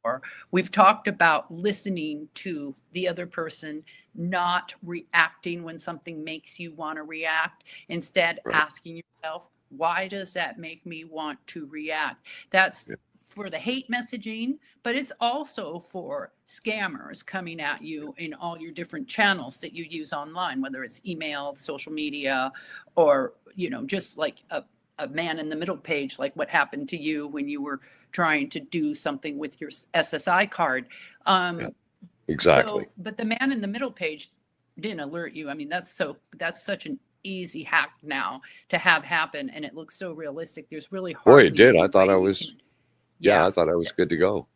for. We've talked about listening to the other person, not reacting when something makes you want to react, instead right. asking yourself, why does that make me want to react? That's Yeah, for the hate messaging, but it's also for scammers coming at you in all your different channels that you use online, whether it's email, social media, or, just like a man in the middle page, like what happened to you when you were trying to do something with your SSI card. yeah, Um, exactly. but the man in the middle page didn't alert you. I mean, that's such an easy hack now to have happen, and it looks so realistic. There's really Boy, it hardly did. any I thought way I you can. was, yeah, Yeah. I thought I was good to go.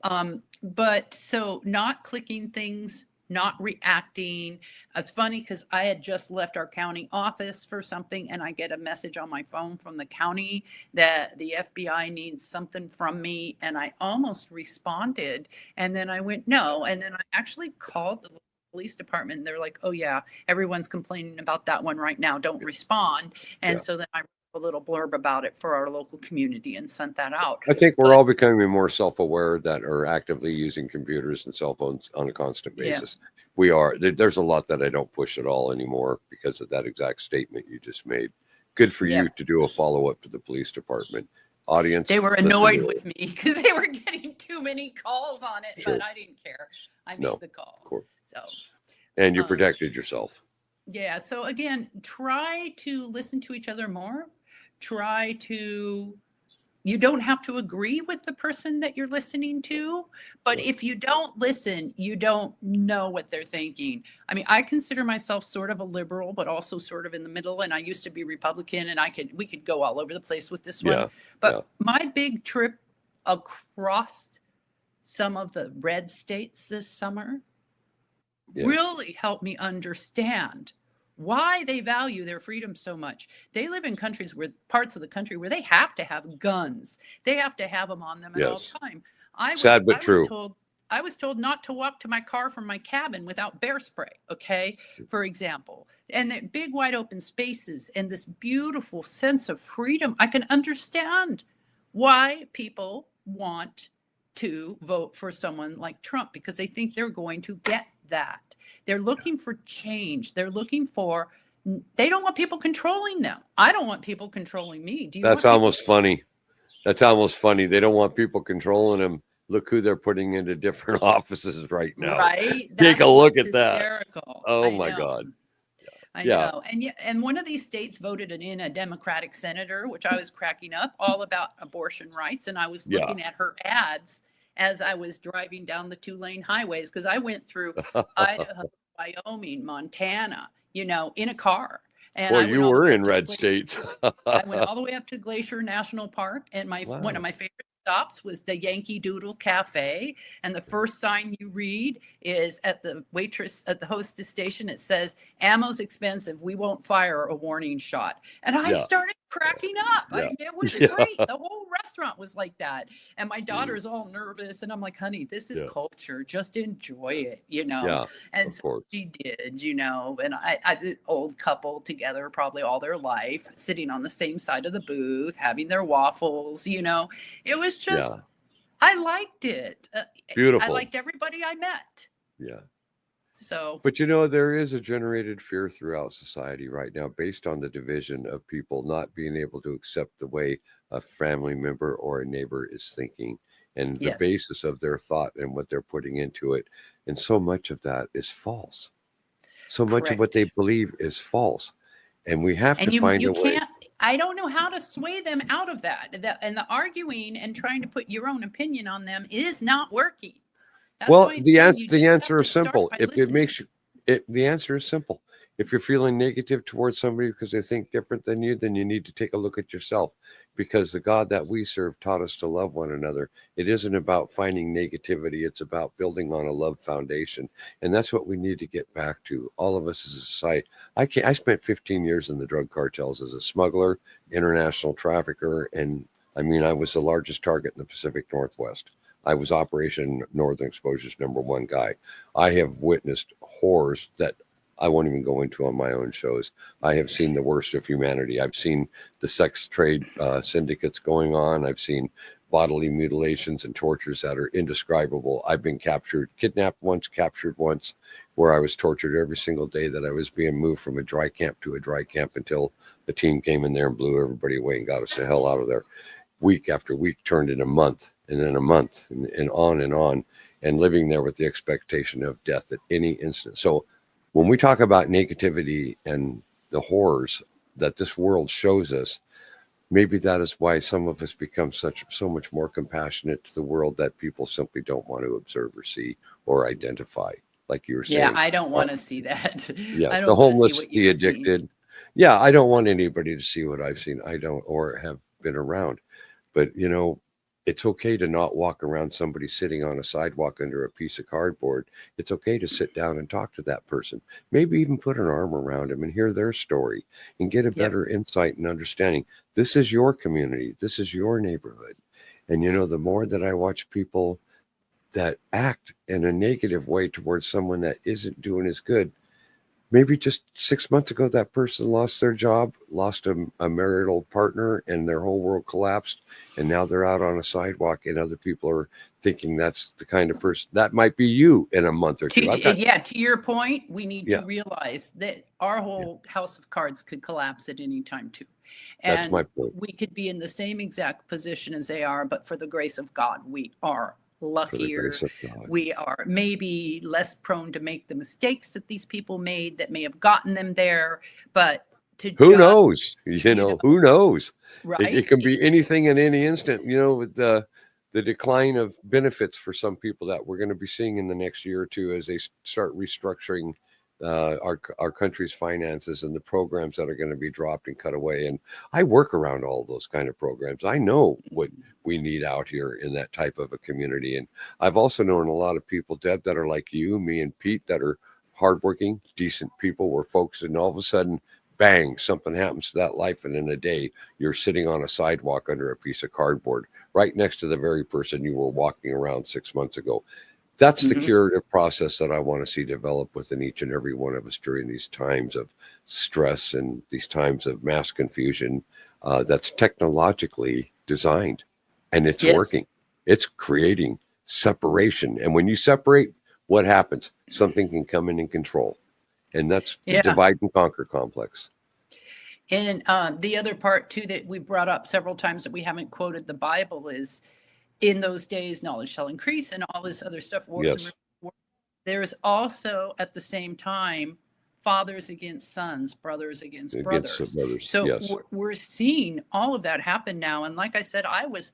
I'm, But so not clicking things, not reacting. It's funny because I had just left our county office for something, and I get a message on my phone from the county that the FBI needs something from me. And I almost responded. And then I went, no. And then I actually called the police department. And they're like, oh, yeah, everyone's complaining about that one right now. Don't respond. And yeah. so then I wrote a little blurb about it for our local community and sent that out. I think we're But all becoming more self-aware that are actively using computers and cell phones on a constant yeah. basis. We are. There's a lot that I don't push at all anymore because of that exact statement you just made. Good for Yeah. you to do a follow-up to the police department. Audience, They were listen annoyed to it. with me because they were getting too many calls on it, Sure. but I didn't care. I No, made the of call. course. So, And you um, protected yourself. yeah. So again, try to listen to each other more. Try to, you don't have to agree with the person that you're listening to, but No. if you don't listen, you don't know what they're thinking. I mean, I consider myself sort of a liberal, but also sort of in the middle. And I used to be Republican, and we could go all over the place with this one. Yeah. Yeah. But my big trip across some of the red states this summer Yes. really helped me understand why they value their freedom so much. They live in countries where parts of the country where they have to have guns. They have to have them on them at all Yes. time. I was Sad but I was true. told I was told not to walk to my car from my cabin without bear spray, okay? For example. And the big wide open spaces and this beautiful sense of freedom. I can understand why people want to vote for someone like Trump, because they think they're going to get that. They're looking for change. They don't want people controlling them. I don't want people controlling me. Do you That's want people? almost funny. That's almost funny. They don't want people controlling them. Look who they're putting into different offices right now. Right? Take a That's look what's at that. hysterical. Oh I my know. God. I Yeah. know. And yet, and one of these states voted in a Democratic senator, which I was cracking up, all about abortion rights. And I was Yeah. looking at her ads as I was driving down the 2-lane highways, because I went through Idaho, Wyoming, Montana, in a car. And Boy, I went you all the were way in up to red Glacier. states. I went all the way up to Glacier National Park, and one of Wow. my favorite stops was the Yankee Doodle Cafe. And the first sign you read is at the hostess station. It says, "Ammo's expensive. We won't fire a warning shot." And I Yeah. started cracking up. Yeah. It was Yeah. great. The whole restaurant was like that. And my daughter's all nervous, and I'm like, "Honey, this is Yeah. culture. Just enjoy it, Yeah. And Of so course. she did, and I old couple together probably all their life, sitting on the same side of the booth, having their waffles, It was just, Yeah. I liked it. I Beautiful. liked everybody I met. Yeah. So, But there is a generated fear throughout society right now based on the division of people not being able to accept the way a family member or a neighbor is thinking and the yes. basis of their thought and what they're putting into it. And so much of that is false. So much of what they Correct. believe is false. And we have And to find you a way. can't, I don't know how to sway them out of that. And the arguing and trying to put your own opinion on them is not working. That's Well, why I'm the saying answer you the just answer have is to start simple. by If it listening. makes you the answer is simple. If you're feeling negative towards somebody because they think different than you, then you need to take a look at yourself, because the God that we serve taught us to love one another. It isn't about finding negativity. It's about building on a love foundation. And that's what we need to get back to. All of us as a society. I spent 15 years in the drug cartels as a smuggler, international trafficker, and I was the largest target in the Pacific Northwest. I was Operation Northern Exposure's #1 guy. I have witnessed horrors that I won't even go into on my own shows. I have seen the worst of humanity. I've seen the sex trade syndicates going on. I've seen bodily mutilations and tortures that are indescribable. I've been kidnapped once, captured once, where I was tortured every single day that I was being moved from a dry camp to a dry camp until the team came in there and blew everybody away and got us the hell out of there. Week after week turned in a month, and then a month, and on, and living there with the expectation of death at any instant. So when we talk about negativity and the horrors that this world shows us, maybe that is why some of us become so much more compassionate to the world that people simply don't want to observe or see or identify, like you were saying. Yeah, I don't want to see that. Yeah, I the don't want to see homeless, what the you've seen. addicted. Yeah, I don't want anybody to see what I've seen. I don't, or have been around. But, it's okay to not walk around somebody sitting on a sidewalk under a piece of cardboard. It's okay to sit down and talk to that person. Maybe even put an arm around them and hear their story and get a better insight and understanding. This is your community. This is your neighborhood. And, the more that I watch people that act in a negative way towards someone that isn't doing as good, maybe just 6 months ago, that person lost their job, lost a marital partner, and their whole world collapsed. And now they're out on a sidewalk, and other people are thinking that's the kind of person that might be you in a month or two. To your point, we need Yeah. to realize that our whole house of cards could collapse at any time too. That's And my point. we could be in the same exact position as they are, but for the grace of God, we are luckier. grace of God. We are maybe less prone to make the mistakes that these people made that may have gotten them there. But who knows? Who knows? Right? It can be anything in any instant. With the decline of benefits for some people that we're going to be seeing in the next year or two as they start restructuring our country's finances and the programs that are going to be dropped and cut away. And I work around all those kind of programs. I know what we need out here in that type of a community. And I've also known a lot of people, Deb, that are like you, me, and Pete, that are hardworking, decent people. We're folks, and all of a sudden, bang, something happens to that life. And in a day, you're sitting on a sidewalk under a piece of cardboard right next to the very person you were walking around 6 months ago. That's the curative process that I want to see develop within each and every one of us during these times of stress and these times of mass confusion that's technologically designed. And it's working. It's creating separation. And when you separate, what happens? Something can come in and control. And that's the divide and conquer complex. And the other part too that we brought up several times that we haven't quoted the Bible is, in those days knowledge shall increase and all this other stuff. Wars and Yes. wars. There's also at the same time fathers against sons, brothers against Against the brothers. brothers. So Yes. we're seeing all of that happen now. And like I said, I was,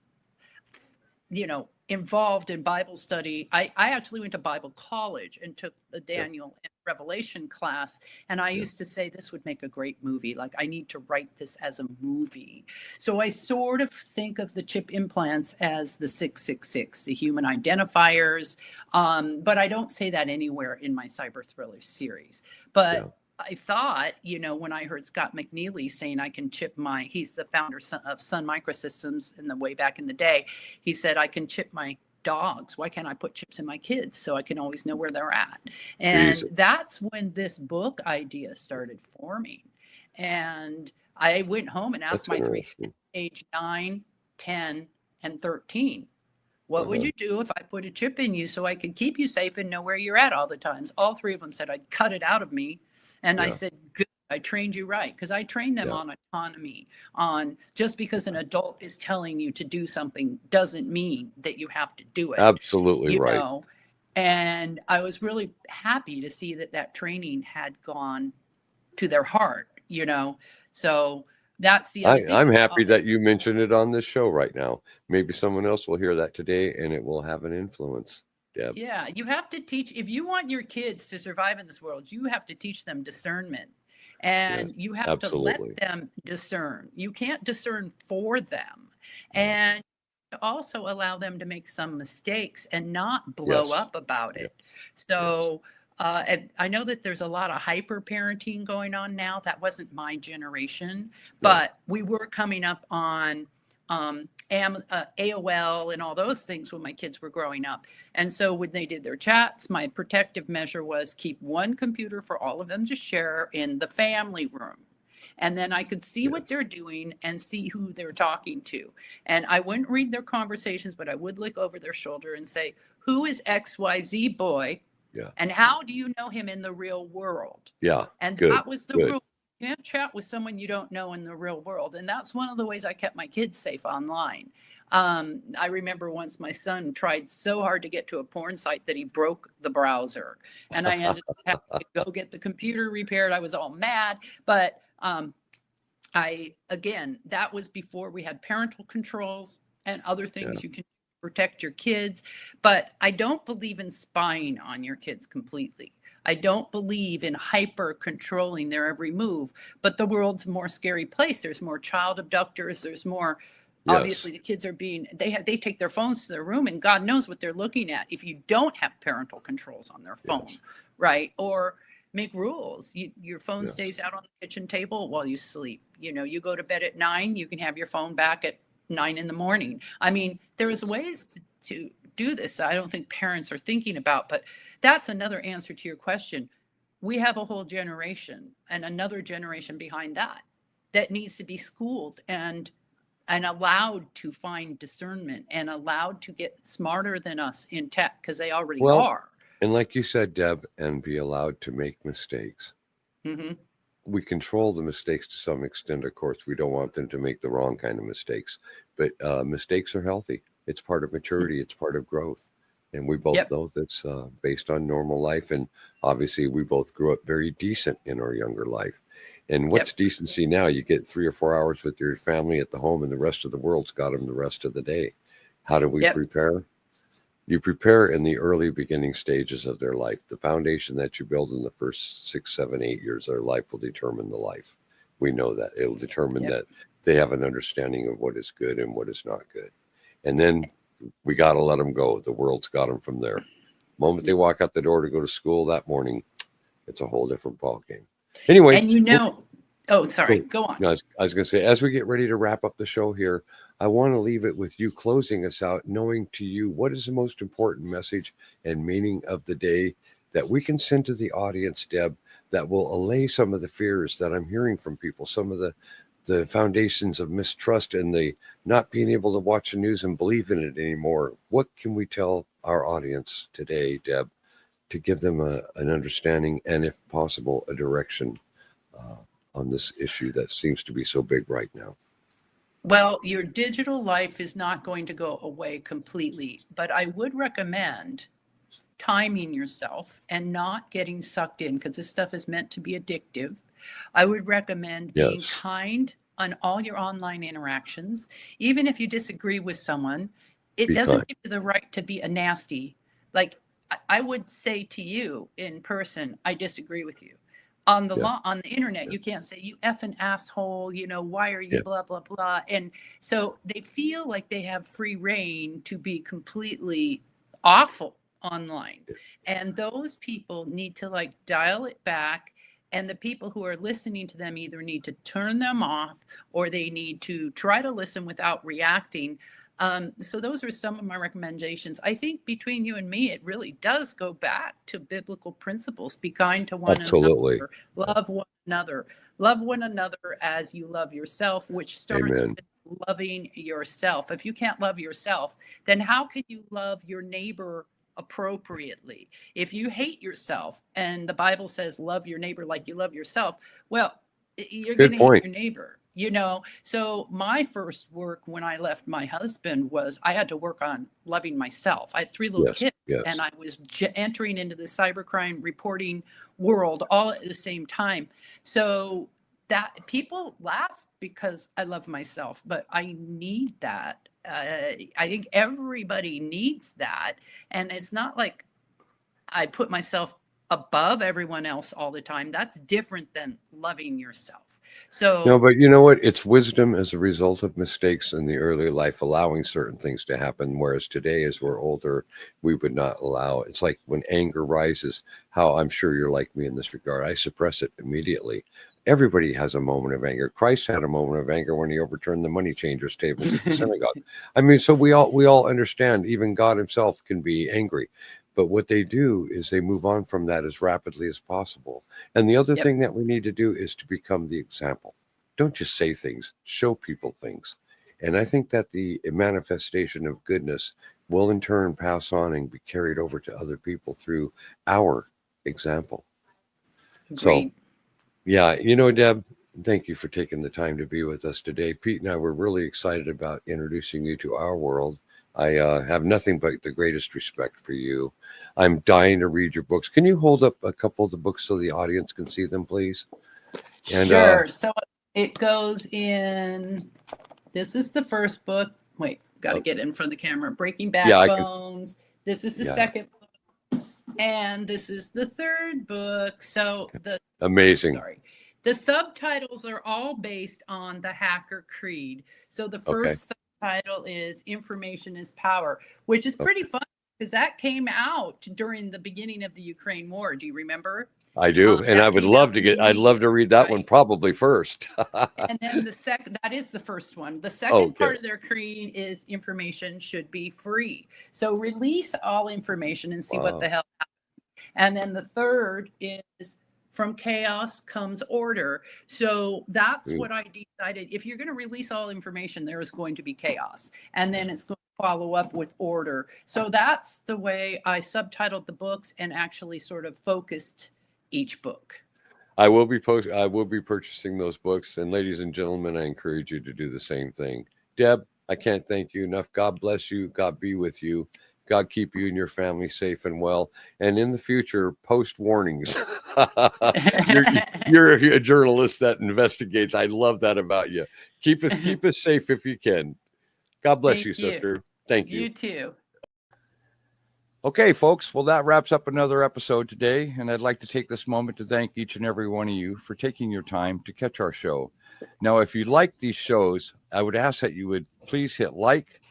involved in Bible study. I actually went to Bible college and took the Daniel and Revelation class. And I used to say this would make a great movie. Like, I need to write this as a movie. So I sort of think of the chip implants as the 666, the human identifiers. But I don't say that anywhere in my cyber thriller series. But I thought, when I heard Scott McNeely saying I can chip he's the founder of Sun Microsystems in the way back in the day. He said, I can chip my dogs. Why can't I put chips in my kids so I can always know where they're at? And that's when this book idea started forming. And I went home and asked my 3 kids, age 9, 10, and 13. What would you do if I put a chip in you so I could keep you safe and know where you're at all the times? All 3 of them said I'd cut it out of me. And I said, good, I trained you right. Because I trained them on autonomy, on just because an adult is telling you to do something doesn't mean that you have to do it. Absolutely right. And I was really happy to see that training had gone to their heart, So that's the other thing. I'm happy that you mentioned it on this show right now. Maybe someone else will hear that today and it will have an influence. Deb. Yeah, you have to teach. If you want your kids to survive in this world, you have to teach them discernment. And you have to let them discern. You can't discern for them. And also allow them to make some mistakes and not blow up about it. So I know that there's a lot of hyper parenting going on now. That wasn't my generation, but we were coming up on AOL and all those things when my kids were growing up. And so when they did their chats, my protective measure was keep one computer for all of them to share in the family room. And then I could see what they're doing and see who they're talking to. And I wouldn't read their conversations, but I would look over their shoulder and say, who is XYZ boy? And how do you know him in the real world? And that was the rule. You can't chat with someone you don't know in the real world. And that's one of the ways I kept my kids safe online. I remember once my son tried so hard to get to a porn site that he broke the browser. And I ended up having to go get the computer repaired. I was all mad. But that was before we had parental controls and other things you can protect your kids. But I don't believe in spying on your kids completely. I don't believe in hyper controlling their every move, but the world's a more scary place. There's more child abductors. There's more, obviously the kids are they take their phones to their room and God knows what they're looking at if you don't have parental controls on their phone, right? Or make rules. Your phone stays out on the kitchen table while you sleep. You go to bed at 9, you can have your phone back at 9 in the morning. I mean, there's ways to do this I don't think parents are thinking about, but that's another answer to your question. We have a whole generation and another generation behind that needs to be schooled and allowed to find discernment and allowed to get smarter than us in tech because they already are. And like you said, Deb, and be allowed to make mistakes. We control the mistakes to some extent. Of course, we don't want them to make the wrong kind of mistakes, but mistakes are healthy. It's part of maturity. It's part of growth. And we both know that's based on normal life. And obviously, we both grew up very decent in our younger life. And what's decency now? You get 3 or 4 hours with your family at the home and the rest of the world's got them the rest of the day. How do we prepare? You prepare in the early beginning stages of their life. The foundation that you build in the first 6, 7, 8 years of their life will determine the life. We know that. It'll determine that they have an understanding of what is good and what is not good. And then we got to let them go. The world's got them from there. The moment they walk out the door to go to school that morning, it's a whole different ballgame. Anyway. And oh, sorry. Go on. I was going to say, as we get ready to wrap up the show here, I want to leave it with you closing us out, knowing to you what is the most important message and meaning of the day that we can send to the audience, Deb, that will allay some of the fears that I'm hearing from people, some of the foundations of mistrust and the not being able to watch the news and believe in it anymore. What can we tell our audience today, Deb, to give them an understanding and, if possible, a direction on this issue that seems to be so big right now? Well, your digital life is not going to go away completely, but I would recommend timing yourself and not getting sucked in, because this stuff is meant to be addictive. I would recommend being Yes. kind on all your online interactions. Even if you disagree with someone, it Be doesn't kind. give you the right to be a nasty. Like I would say to you in person, I disagree with you. On the Yeah. on the internet, Yeah. you can't say you effing asshole, why are you Yeah. blah blah blah. And so they feel like they have free reign to be completely awful online. Yeah. And those people need to like dial it back. And the people who are listening to them either need to turn them off or they need to try to listen without reacting. So those are some of my recommendations. I think between you and me, it really does go back to biblical principles. Be kind to one Absolutely. another, love one another as you love yourself, which starts Amen. with loving yourself. If you can't love yourself, then how can you love your neighbor appropriately? If you hate yourself and the Bible says love your neighbor like you love yourself, well, you're going Good to hate point. your neighbor. So my first work when I left my husband was I had to work on loving myself. I had 3 little Yes. kids Yes. and I was entering into the cybercrime reporting world all at the same time. So that people laugh because I love myself, but I need that. I think everybody needs that. And it's not like I put myself above everyone else all the time. That's different than loving yourself. No, So but you know what? It's wisdom as a result of mistakes in the early life, allowing certain things to happen. Whereas today, as we're older, we would not allow. It's like when anger rises, how I'm sure you're like me in this regard. I suppress it immediately. Everybody has a moment of anger. Christ had a moment of anger when he overturned the money changers' tables at the synagogue. I mean, so we all understand. Even God himself can be angry. But what they do is they move on from that as rapidly as possible. And the other yep. thing that we need to do is to become the example. Don't just say things, show people things. And I think that the manifestation of goodness will in turn pass on and be carried over to other people through our example. Agreed. So, yeah, Deb, thank you for taking the time to be with us today. Pete and I were really excited about introducing you to our world. I have nothing but the greatest respect for you. I'm dying to read your books. Can you hold up a couple of the books so the audience can see them, please? And Sure. So it goes in, this is the first book. Wait, got to get in front of the camera. Breaking Backbones. This is the second book. And this is the third book. So amazing. The subtitles are all based on the Hacker Creed. So the first subtitle is Information is Power, which is pretty fun because that came out during the beginning of the Ukraine war. Do you remember? I do. And I would love to I'd love to read that one probably first. And then that is the first one. The second part of their creed is information should be free. So release all information and see what the hell happens. And then the third is from chaos comes order. So that's what I decided. If you're going to release all information, there is going to be chaos. And then it's going to follow up with order. So that's the way I subtitled the books and actually sort of focused each book. I will be purchasing those books. And ladies and gentlemen, I encourage you to do the same thing. Deb, I can't thank you enough. God bless you. God be with you. God keep you and your family safe and well. And in the future, post warnings. you're a journalist that investigates. I love that about you. Keep us safe if you can. God bless you, sister. Thank you. You too. Okay, folks. Well, that wraps up another episode today. And I'd like to take this moment to thank each and every one of you for taking your time to catch our show. Now, if you like these shows, I would ask that you would please hit like,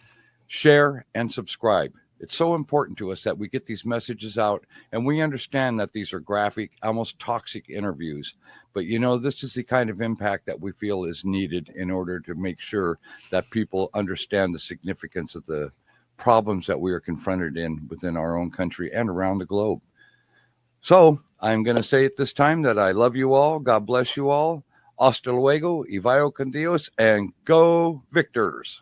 share, and subscribe. It's so important to us that we get these messages out, and we understand that these are graphic, almost toxic interviews. But, this is the kind of impact that we feel is needed in order to make sure that people understand the significance of the problems that we are confronted within our own country and around the globe. So I'm going to say at this time that I love you all. God bless you all. Hasta luego, y vaya con Dios, and go Victors.